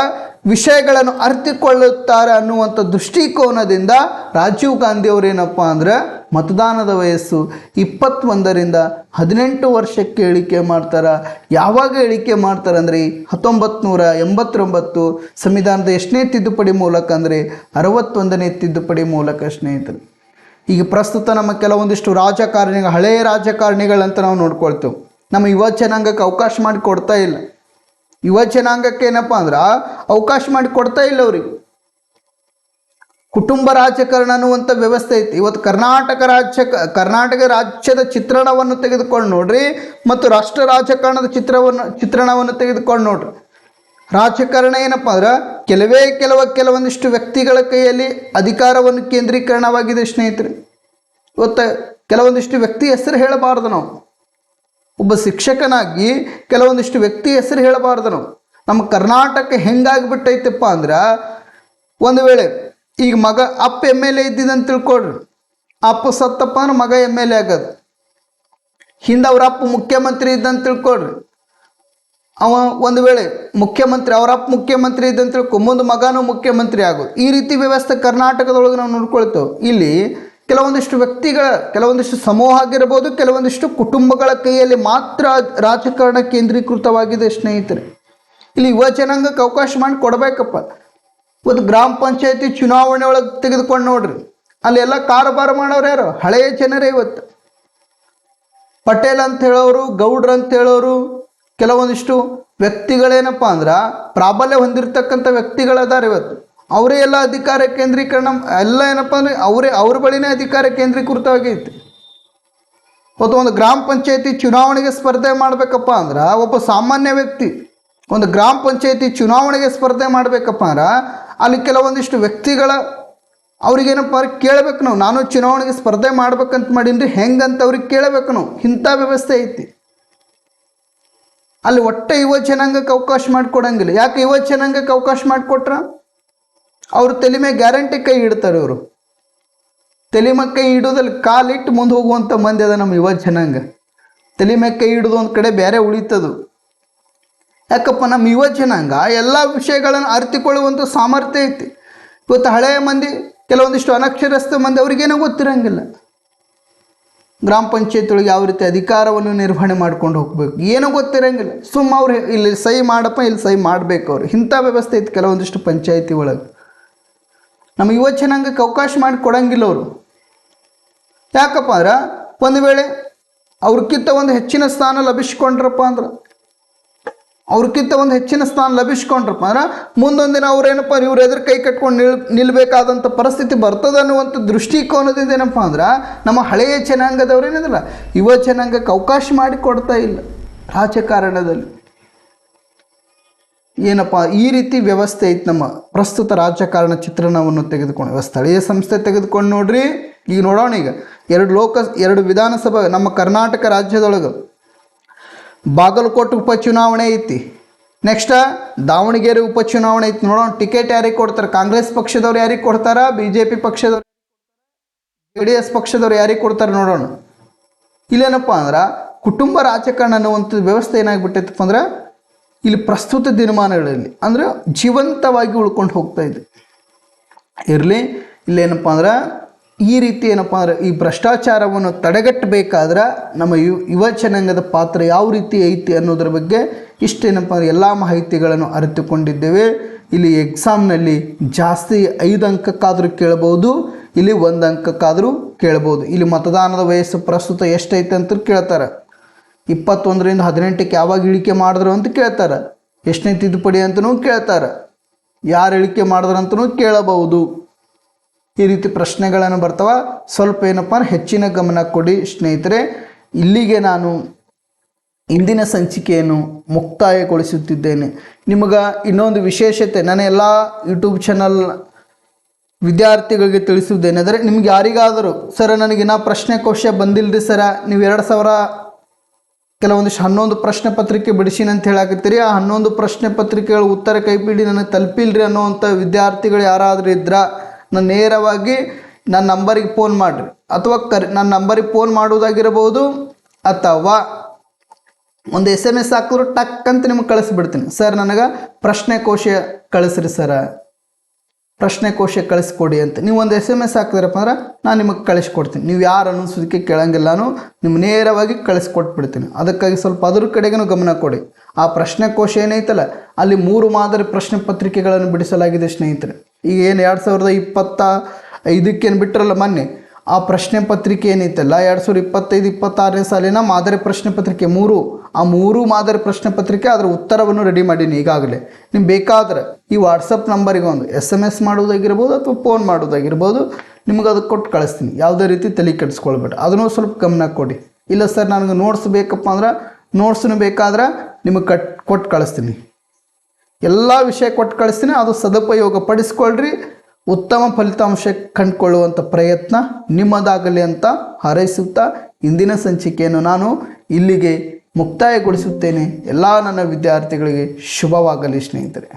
ವಿಷಯಗಳನ್ನು ಅರಿತುಕೊಳ್ಳುತ್ತಾರೆ ಅನ್ನುವಂಥ ದೃಷ್ಟಿಕೋನದಿಂದ ರಾಜೀವ್ ಗಾಂಧಿ ಅವರೇನಪ್ಪ ಅಂದ್ರೆ ಮತದಾನದ ವಯಸ್ಸು 21ರಿಂದ 18 ವರ್ಷಕ್ಕೆ ಇಳಿಕೆ ಮಾಡ್ತಾರೆ. ಯಾವಾಗ ಇಳಿಕೆ ಮಾಡ್ತಾರೆ ಅಂದರೆ 1989 ಸಂವಿಧಾನದ ಎಷ್ಟನೇ ತಿದ್ದುಪಡಿ ಮೂಲಕ ಅಂದರೆ 61ನೇ ತಿದ್ದುಪಡಿ ಮೂಲಕ ಸ್ನೇಹಿತರು. ಈಗ ಪ್ರಸ್ತುತ ನಮ್ಮ ಕೆಲವೊಂದಿಷ್ಟು ರಾಜಕಾರಣಿಗಳು, ಹಳೆಯ ರಾಜಕಾರಣಿಗಳಂತ ನಾವು ನೋಡ್ಕೊಳ್ತೇವೆ. ನಮ್ಮ ಯುವ ಜನಾಂಗಕ್ಕೆ ಅವಕಾಶ ಮಾಡಿ ಕೊಡ್ತಾ ಇಲ್ಲ. ಯುವ ಜನಾಂಗಕ್ಕೆ ಏನಪ್ಪ ಅಂದ್ರೆ ಅವಕಾಶ ಮಾಡಿ ಕೊಡ್ತಾ ಇಲ್ಲ ಅವ್ರಿಗೆ. ಕುಟುಂಬ ರಾಜಕಾರಣ ಅನ್ನುವಂಥ ವ್ಯವಸ್ಥೆ ಐತಿ. ಇವತ್ತು ಕರ್ನಾಟಕ ರಾಜ್ಯದ ಚಿತ್ರಣವನ್ನು ತೆಗೆದುಕೊಂಡು ನೋಡ್ರಿ ಮತ್ತು ರಾಷ್ಟ್ರ ರಾಜಕಾರಣದ ಚಿತ್ರಣವನ್ನು ತೆಗೆದುಕೊಂಡು ನೋಡ್ರಿ. ರಾಜಕಾರಣ ಏನಪ್ಪ ಅಂದ್ರೆ ಕೆಲವೊಂದಿಷ್ಟು ವ್ಯಕ್ತಿಗಳ ಕೈಯಲ್ಲಿ ಅಧಿಕಾರವನ್ನು ಕೇಂದ್ರೀಕರಣವಾಗಿದೆ ಸ್ನೇಹಿತರೆ. ಇವತ್ತು ಕೆಲವೊಂದಿಷ್ಟು ವ್ಯಕ್ತಿ ಹೆಸರು ಹೇಳಬಾರ್ದು ನಾವು. ಒಬ್ಬ ಶಿಕ್ಷಕನಾಗಿ ಕೆಲವೊಂದಿಷ್ಟು ವ್ಯಕ್ತಿ ಹೆಸರು ಹೇಳಬಾರ್ದು ನಾವು. ನಮ್ಮ ಕರ್ನಾಟಕ ಹೆಂಗಾಗಿಬಿಟ್ಟೈತಪ್ಪ ಅಂದ್ರೆ, ಒಂದು ವೇಳೆ ಈಗ ಮಗ ಅಪ್ಪ ಎಮ್ ಎಲ್ ಎ ಇದ್ದಿದ್ದಂತ ತಿಳ್ಕೊಡ್ರಿ, ಅಪ್ಪ ಸತ್ತಪ್ಪ ಅಂದ್ರೆ ಮಗ ಎಮ್ ಎಲ್ ಎ ಆಗೋದು. ಹಿಂದೆ ಅವ್ರ ಅಪ್ಪ ಮುಖ್ಯಮಂತ್ರಿ ಇದ್ದಂತ ತಿಳ್ಕೊಡ್ರಿ, ಅವ ಒಂದು ವೇಳೆ ಅವ್ರ ಅಪ್ಪ ಮುಖ್ಯಮಂತ್ರಿ ಇದ್ದಂತ ತಿಳ್ಕೊ ಮುಂದೆ ಮಗನೂ ಮುಖ್ಯಮಂತ್ರಿ ಆಗೋದು. ಈ ರೀತಿ ವ್ಯವಸ್ಥೆ ಕರ್ನಾಟಕದೊಳಗೆ ನಾವು ನೋಡ್ಕೊಳ್ತೇವೆ. ಇಲ್ಲಿ ಕೆಲವೊಂದಿಷ್ಟು ಸಮೂಹ ಆಗಿರ್ಬೋದು, ಕೆಲವೊಂದಿಷ್ಟು ಕುಟುಂಬಗಳ ಕೈಯಲ್ಲಿ ಮಾತ್ರ ರಾಜಕಾರಣ ಕೇಂದ್ರೀಕೃತವಾಗಿದೆ ಸ್ನೇಹಿತರೆ. ಇಲ್ಲಿ ಯುವ ಜನಾಂಗಕ್ಕೆ ಅವಕಾಶ ಮಾಡಿ ಕೊಡಬೇಕಪ್ಪ. ಇವತ್ತು ಗ್ರಾಮ ಪಂಚಾಯತಿ ಚುನಾವಣೆ ಒಳಗೆ ತೆಗೆದುಕೊಂಡು ನೋಡ್ರಿ, ಅಲ್ಲೆಲ್ಲ ಕಾರಬಾರ ಮಾಡೋರು ಯಾರು? ಹಳೆಯ ಜನರೇ. ಇವತ್ತು ಪಟೇಲ್ ಅಂತ ಹೇಳೋರು, ಗೌಡ್ರು ಅಂತ ಹೇಳೋರು, ಕೆಲವೊಂದಿಷ್ಟು ವ್ಯಕ್ತಿಗಳೇನಪ್ಪ ಅಂದ್ರೆ ಪ್ರಾಬಲ್ಯ ಹೊಂದಿರತಕ್ಕಂಥ ವ್ಯಕ್ತಿಗಳದಾರ. ಇವತ್ತು ಅವರೇ ಎಲ್ಲ ಅಧಿಕಾರ ಕೇಂದ್ರೀಕರಣ ಎಲ್ಲ ಏನಪ್ಪ ಅಂದರೆ ಅವ್ರ ಬಳಿನೇ ಅಧಿಕಾರ ಕೇಂದ್ರೀಕೃತವಾಗೈತಿ. ಇವತ್ತು ಒಂದು ಗ್ರಾಮ ಪಂಚಾಯತಿ ಚುನಾವಣೆಗೆ ಸ್ಪರ್ಧೆ ಮಾಡಬೇಕಪ್ಪ ಅಂದ್ರೆ ಒಬ್ಬ ಸಾಮಾನ್ಯ ವ್ಯಕ್ತಿ ಒಂದು ಗ್ರಾಮ ಪಂಚಾಯತಿ ಚುನಾವಣೆಗೆ ಸ್ಪರ್ಧೆ ಮಾಡಬೇಕಪ್ಪ ಅಂದ್ರೆ ಅಲ್ಲಿ ಕೆಲವೊಂದಿಷ್ಟು ವ್ಯಕ್ತಿಗಳ ಅವ್ರಿಗೇನಪ್ಪ ಕೇಳಬೇಕು ನಾವು. ನಾನು ಚುನಾವಣೆಗೆ ಸ್ಪರ್ಧೆ ಮಾಡ್ಬೇಕಂತ ಮಾಡೀನಿ ಹೆಂಗಂತ ಅವ್ರಿಗೆ ಕೇಳಬೇಕು ನಾವು. ಇಂಥ ವ್ಯವಸ್ಥೆ ಐತಿ. ಅಲ್ಲಿ ಒಟ್ಟೆ ಯುವ ಜನಾಂಗಕ್ಕೆ ಅವಕಾಶ ಮಾಡಿಕೊಡಂಗಿಲ್ಲ. ಯಾಕೆ ಯುವ ಜನಾಂಗಕ್ಕೆ ಅವಕಾಶ ಮಾಡಿಕೊಟ್ರ ಅವ್ರು ತಲೆ ಮೇಲೆ ಗ್ಯಾರಂಟಿ ಕೈ ಇಡ್ತಾರೆ. ಇವರು ತಲೆ ಮೇಲೆ ಕೈ ಇಡೋದಲ್ಲಿ ಕಾಲಿಟ್ಟು ಮುಂದೆ ಹೋಗುವಂಥ ಮಂದಿ ಅದ ನಮ್ಮ ಯುವ ಜನಾಂಗ. ತಲೆ ಮೇಲೆ ಕೈ ಹಿಡಿದು ಒಂದು ಕಡೆ ಬೇರೆ ಉಳಿತದು. ಯಾಕಪ್ಪ, ನಮ್ಮ ಯುವ ಜನಾಂಗ ಎಲ್ಲ ವಿಷಯಗಳನ್ನು ಅರಿತುಕೊಳ್ಳುವಂಥ ಸಾಮರ್ಥ್ಯ ಐತಿ. ಇವತ್ತು ಹಳೆಯ ಮಂದಿ, ಕೆಲವೊಂದಿಷ್ಟು ಅನಕ್ಷರಸ್ಥ ಮಂದಿ ಅವ್ರಿಗೇನೋ ಗೊತ್ತಿರೋಂಗಿಲ್ಲ. ಗ್ರಾಮ ಪಂಚಾಯತ್ ಒಳಗೆ ಯಾವ ರೀತಿ ಅಧಿಕಾರವನ್ನು ನಿರ್ವಹಣೆ ಮಾಡ್ಕೊಂಡು ಹೋಗ್ಬೇಕು ಏನೋ ಗೊತ್ತಿರೋಂಗಿಲ್ಲ. ಅವ್ರು ಇಲ್ಲಿ ಸಹಿ ಮಾಡಪ್ಪ, ಇಲ್ಲಿ ಸಹಿ ಮಾಡಬೇಕು ಅವ್ರು. ಇಂಥ ವ್ಯವಸ್ಥೆ ಐತಿ ಕೆಲವೊಂದಿಷ್ಟು ಪಂಚಾಯತಿ ಒಳಗೆ. ನಮ್ಮ ಯುವ ಜನಾಂಗಕ್ಕೆ ಅವಕಾಶ ಮಾಡಿ ಕೊಡಂಗಿಲ್ಲ ಅವರು. ಯಾಕಪ್ಪ ಅಂದ್ರೆ ಒಂದು ವೇಳೆ ಅವ್ರಕ್ಕಿಂತ ಒಂದು ಹೆಚ್ಚಿನ ಸ್ಥಾನ ಲಭಿಸ್ಕೊಂಡ್ರಪ್ಪ ಅಂದ್ರೆ ಮುಂದೊಂದು ದಿನ ಅವ್ರೇನಪ್ಪ ಇವ್ರ ಎದುರು ಕೈ ಕಟ್ಕೊಂಡು ನಿಲ್ಬೇಕಾದಂಥ ಪರಿಸ್ಥಿತಿ ಬರ್ತದೆ ಅನ್ನುವಂಥ ದೃಷ್ಟಿಕೋನದಿಂದ ಏನಪ್ಪ ಅಂದ್ರೆ ನಮ್ಮ ಹಳೆಯ ಜನಾಂಗದವ್ರೇನಿದಲ್ಲ ಯುವ ಜನಾಂಗಕ್ಕೆ ಅವಕಾಶ ಮಾಡಿ ಕೊಡ್ತಾ ಇಲ್ಲ ರಾಜಕಾರಣದಲ್ಲಿ. ಏನಪ್ಪ ಈ ರೀತಿ ವ್ಯವಸ್ಥೆ ಐತೆ ನಮ್ಮ ಪ್ರಸ್ತುತ ರಾಜಕಾರಣ ಚಿತ್ರಣವನ್ನು ತೆಗೆದುಕೊಂಡು. ಸ್ಥಳೀಯ ಸಂಸ್ಥೆ ತೆಗೆದುಕೊಂಡು ನೋಡ್ರಿ. ಈಗ ನೋಡೋಣ, ಈಗ ಎರಡು ವಿಧಾನಸಭಾ ನಮ್ಮ ಕರ್ನಾಟಕ ರಾಜ್ಯದೊಳಗೆ ಬಾಗಲಕೋಟೆ ಉಪಚುನಾವಣೆ ಐತಿ. ನೆಕ್ಸ್ಟ್ ದಾವಣಗೆರೆ ಉಪಚುನಾವಣೆ ಐತಿ. ನೋಡೋಣ ಟಿಕೆಟ್ ಯಾರಿಗೆ ಕೊಡ್ತಾರೆ? ಕಾಂಗ್ರೆಸ್ ಪಕ್ಷದವ್ರು ಯಾರಿಗೆ ಕೊಡ್ತಾರ? BJP ಪಕ್ಷದವ್ರು, JDS ಪಕ್ಷದವ್ರು ಯಾರಿಗೆ ಕೊಡ್ತಾರೆ ನೋಡೋಣ. ಇಲ್ಲೇನಪ್ಪ ಅಂದ್ರೆ ಕುಟುಂಬ ರಾಜಕಾರಣ ಅನ್ನುವಂಥದ್ದು ವ್ಯವಸ್ಥೆ ಏನಾಗ್ಬಿಟ್ಟೈತಪ್ಪ ಅಂದ್ರೆ ಇಲ್ಲಿ ಪ್ರಸ್ತುತ ದಿನಮಾನಗಳಲ್ಲಿ ಅಂದರೆ ಜೀವಂತವಾಗಿ ಉಳ್ಕೊಂಡು ಹೋಗ್ತಾ ಇದೆ. ಇರಲಿ, ಇಲ್ಲೇನಪ್ಪ ಅಂದ್ರೆ ಈ ರೀತಿ ಏನಪ್ಪ ಅಂದ್ರೆ ಈ ಭ್ರಷ್ಟಾಚಾರವನ್ನು ತಡೆಗಟ್ಟಬೇಕಾದ್ರೆ ನಮ್ಮ ಯುವ ಜನಾಂಗದ ಪಾತ್ರ ಯಾವ ರೀತಿ ಐತಿ ಅನ್ನೋದ್ರ ಬಗ್ಗೆ ಇಷ್ಟೇನಪ್ಪ ಅಂದ್ರೆ ಎಲ್ಲ ಮಾಹಿತಿಗಳನ್ನು ಅರಿತುಕೊಂಡಿದ್ದೇವೆ. ಇಲ್ಲಿ ಎಕ್ಸಾಮ್ನಲ್ಲಿ ಜಾಸ್ತಿ 5 ಅಂಕಕ್ಕಾದರೂ ಕೇಳ್ಬೋದು, ಇಲ್ಲಿ 1 ಅಂಕಕ್ಕಾದರೂ ಕೇಳ್ಬೋದು. ಇಲ್ಲಿ ಮತದಾನದ ವಯಸ್ಸು ಪ್ರಸ್ತುತ ಎಷ್ಟೈತೆ ಅಂತ ಕೇಳ್ತಾರೆ. 21ರಿಂದ 18ಕ್ಕೆ ಯಾವಾಗ ಇಳಿಕೆ ಮಾಡಿದ್ರು ಅಂತ ಕೇಳ್ತಾರೆ. ಎಷ್ಟನೇ ತಿದ್ದುಪಡಿ ಅಂತಲೂ ಕೇಳ್ತಾರೆ. ಯಾರು ಇಳಿಕೆ ಮಾಡಿದ್ರಂತನೂ ಕೇಳಬಹುದು. ಈ ರೀತಿ ಪ್ರಶ್ನೆಗಳನ್ನು ಬರ್ತಾವ. ಸ್ವಲ್ಪ ಏನಪ್ಪ ಹೆಚ್ಚಿನ ಗಮನ ಕೊಡಿ ಸ್ನೇಹಿತರೆ. ಇಲ್ಲಿಗೆ ನಾನು ಇಂದಿನ ಸಂಚಿಕೆಯನ್ನು ಮುಕ್ತಾಯಗೊಳಿಸುತ್ತಿದ್ದೇನೆ. ನಿಮಗೆ ಇನ್ನೊಂದು ವಿಶೇಷತೆ ನನ್ನ ಎಲ್ಲ ಯೂಟ್ಯೂಬ್ ಚಾನಲ್ ವಿದ್ಯಾರ್ಥಿಗಳಿಗೆ ತಿಳಿಸುವುದೇನೆಂದರೆ, ನಿಮ್ಗೆ ಯಾರಿಗಾದರೂ ಸರ್ ನನಗಿನ್ನ ಪ್ರಶ್ನೆಕೋಶ ಬಂದಿಲ್ಲರಿ ಸರ, ನೀವು 2000 ಕೆಲವೊಂದಿಷ್ಟು 11 ಪ್ರಶ್ನೆ ಪತ್ರಿಕೆ ಬಿಡಿಸಿನ ಅಂತ ಹೇಳಾಕತ್ತೀರಿ, ಆ 11 ಪ್ರಶ್ನೆ ಪತ್ರಿಕೆಗಳ ಉತ್ತರ ಕೈಪಿಡಿ ನನಗೆ ತಲುಪಿಲ್ರಿ ಅನ್ನೋವಂಥ ವಿದ್ಯಾರ್ಥಿಗಳು ಯಾರಾದರೂ ಇದ್ರೆ ನಾನು ನೇರವಾಗಿ ನನ್ನ ನಂಬರಿಗೆ ಫೋನ್ ಮಾಡಿರಿ. ಅಥವಾ ನನ್ನ ನಂಬರಿಗೆ ಫೋನ್ ಮಾಡೋದಾಗಿರ್ಬೋದು, ಅಥವಾ ಒಂದು SMS ಹಾಕಿದ್ರು ಟಕ್ ಅಂತ ನಿಮಗೆ ಕಳಿಸ್ಬಿಡ್ತೀನಿ. ಸರ್ ನನಗೆ ಪ್ರಶ್ನೆಕೋಶ ಕಳಿಸ್ರಿ ಸರ, ಪ್ರಶ್ನೆಕೋಶ ಕಳಿಸ್ಕೊಡಿ ಅಂತ ನೀವು ಒಂದು SMS ಹಾಕಿದ್ರಪ್ಪ ಅಂದ್ರೆ ನಾನು ನಿಮಗೆ ಕಳಿಸ್ಕೊಡ್ತೀನಿ. ನೀವು ಯಾರು ಅನ್ನಿಸೋದಕ್ಕೆ ಕೇಳಂಗಿಲ್ಲ, ನಾನು ನಿಮ್ಗೆ ನೇರವಾಗಿ ಕಳಿಸ್ಕೊಟ್ಬಿಡ್ತೀನಿ. ಅದಕ್ಕಾಗಿ ಸ್ವಲ್ಪ ಅದ್ರ ಕಡೆಗೂ ಗಮನ ಕೊಡಿ. ಆ ಪ್ರಶ್ನೆಕೋಶ ಏನೈತಲ್ಲ ಅಲ್ಲಿ 3 ಮಾದರಿ ಪ್ರಶ್ನೆ ಪತ್ರಿಕೆಗಳನ್ನು ಬಿಡಿಸಲಾಗಿದೆ ಸ್ನೇಹಿತರೆ. ಈಗ ಏನು 2025 ಬಿಟ್ಟರಲ್ಲ ಮೊನ್ನೆ, ಆ ಪ್ರಶ್ನೆ ಪತ್ರಿಕೆ ಏನೈತಲ್ಲ 2025-26ನೇ ಸಾಲಿನ ಮಾದರಿ ಪ್ರಶ್ನೆ ಪತ್ರಿಕೆ 3 ಆ 3 ಮಾದರಿ ಪ್ರಶ್ನೆ ಪತ್ರಿಕೆ ಅದರ ಉತ್ತರವನ್ನು ರೆಡಿ ಮಾಡೀನಿ ಈಗಾಗಲೇ. ನಿಮ್ಗೆ ಬೇಕಾದ್ರೆ ಈ ವಾಟ್ಸಪ್ ನಂಬರಿಗೆ ಒಂದು SMS ಮಾಡೋದಾಗಿರ್ಬೋದು ಅಥವಾ ಫೋನ್ ಮಾಡೋದಾಗಿರ್ಬೋದು, ನಿಮ್ಗೆ ಅದಕ್ಕೆ ಕೊಟ್ಟು ಕಳಿಸ್ತೀನಿ. ಯಾವುದೇ ರೀತಿ ತಲೆ ಕೆಡಿಸ್ಕೊಳ್ಬೇಡಿ, ಅದನ್ನು ಸ್ವಲ್ಪ ಗಮನ ಕೊಡಿ. ಇಲ್ಲ ಸರ್ ನನಗೆ ನೋಟ್ಸ್ ಬೇಕಪ್ಪ ಅಂದ್ರೆ ನೋಟ್ಸನ್ನು ಬೇಕಾದ್ರೆ ನಿಮಗೆ ಕೊಟ್ಟು ಕಳಿಸ್ತೀನಿ. ಎಲ್ಲ ವಿಷಯ ಕೊಟ್ಟು ಕಳಿಸ್ತೀನಿ, ಅದು ಸದುಪಯೋಗ ಪಡಿಸ್ಕೊಳ್ರಿ. ಉತ್ತಮ ಫಲಿತಾಂಶ ಕಂಡುಕೊಳ್ಳುವಂಥ ಪ್ರಯತ್ನ ನಿಮ್ಮದಾಗಲಿ ಅಂತ ಹಾರೈಸುತ್ತಾ ಇಂದಿನ ಸಂಚಿಕೆಯನ್ನು ನಾನು ಇಲ್ಲಿಗೆ ಮುಕ್ತಾಯಗೊಳಿಸುತ್ತೇನೆ. ಎಲ್ಲ ನನ್ನ ವಿದ್ಯಾರ್ಥಿಗಳಿಗೆ ಶುಭವಾಗಲಿ ಸ್ನೇಹಿತರೆ.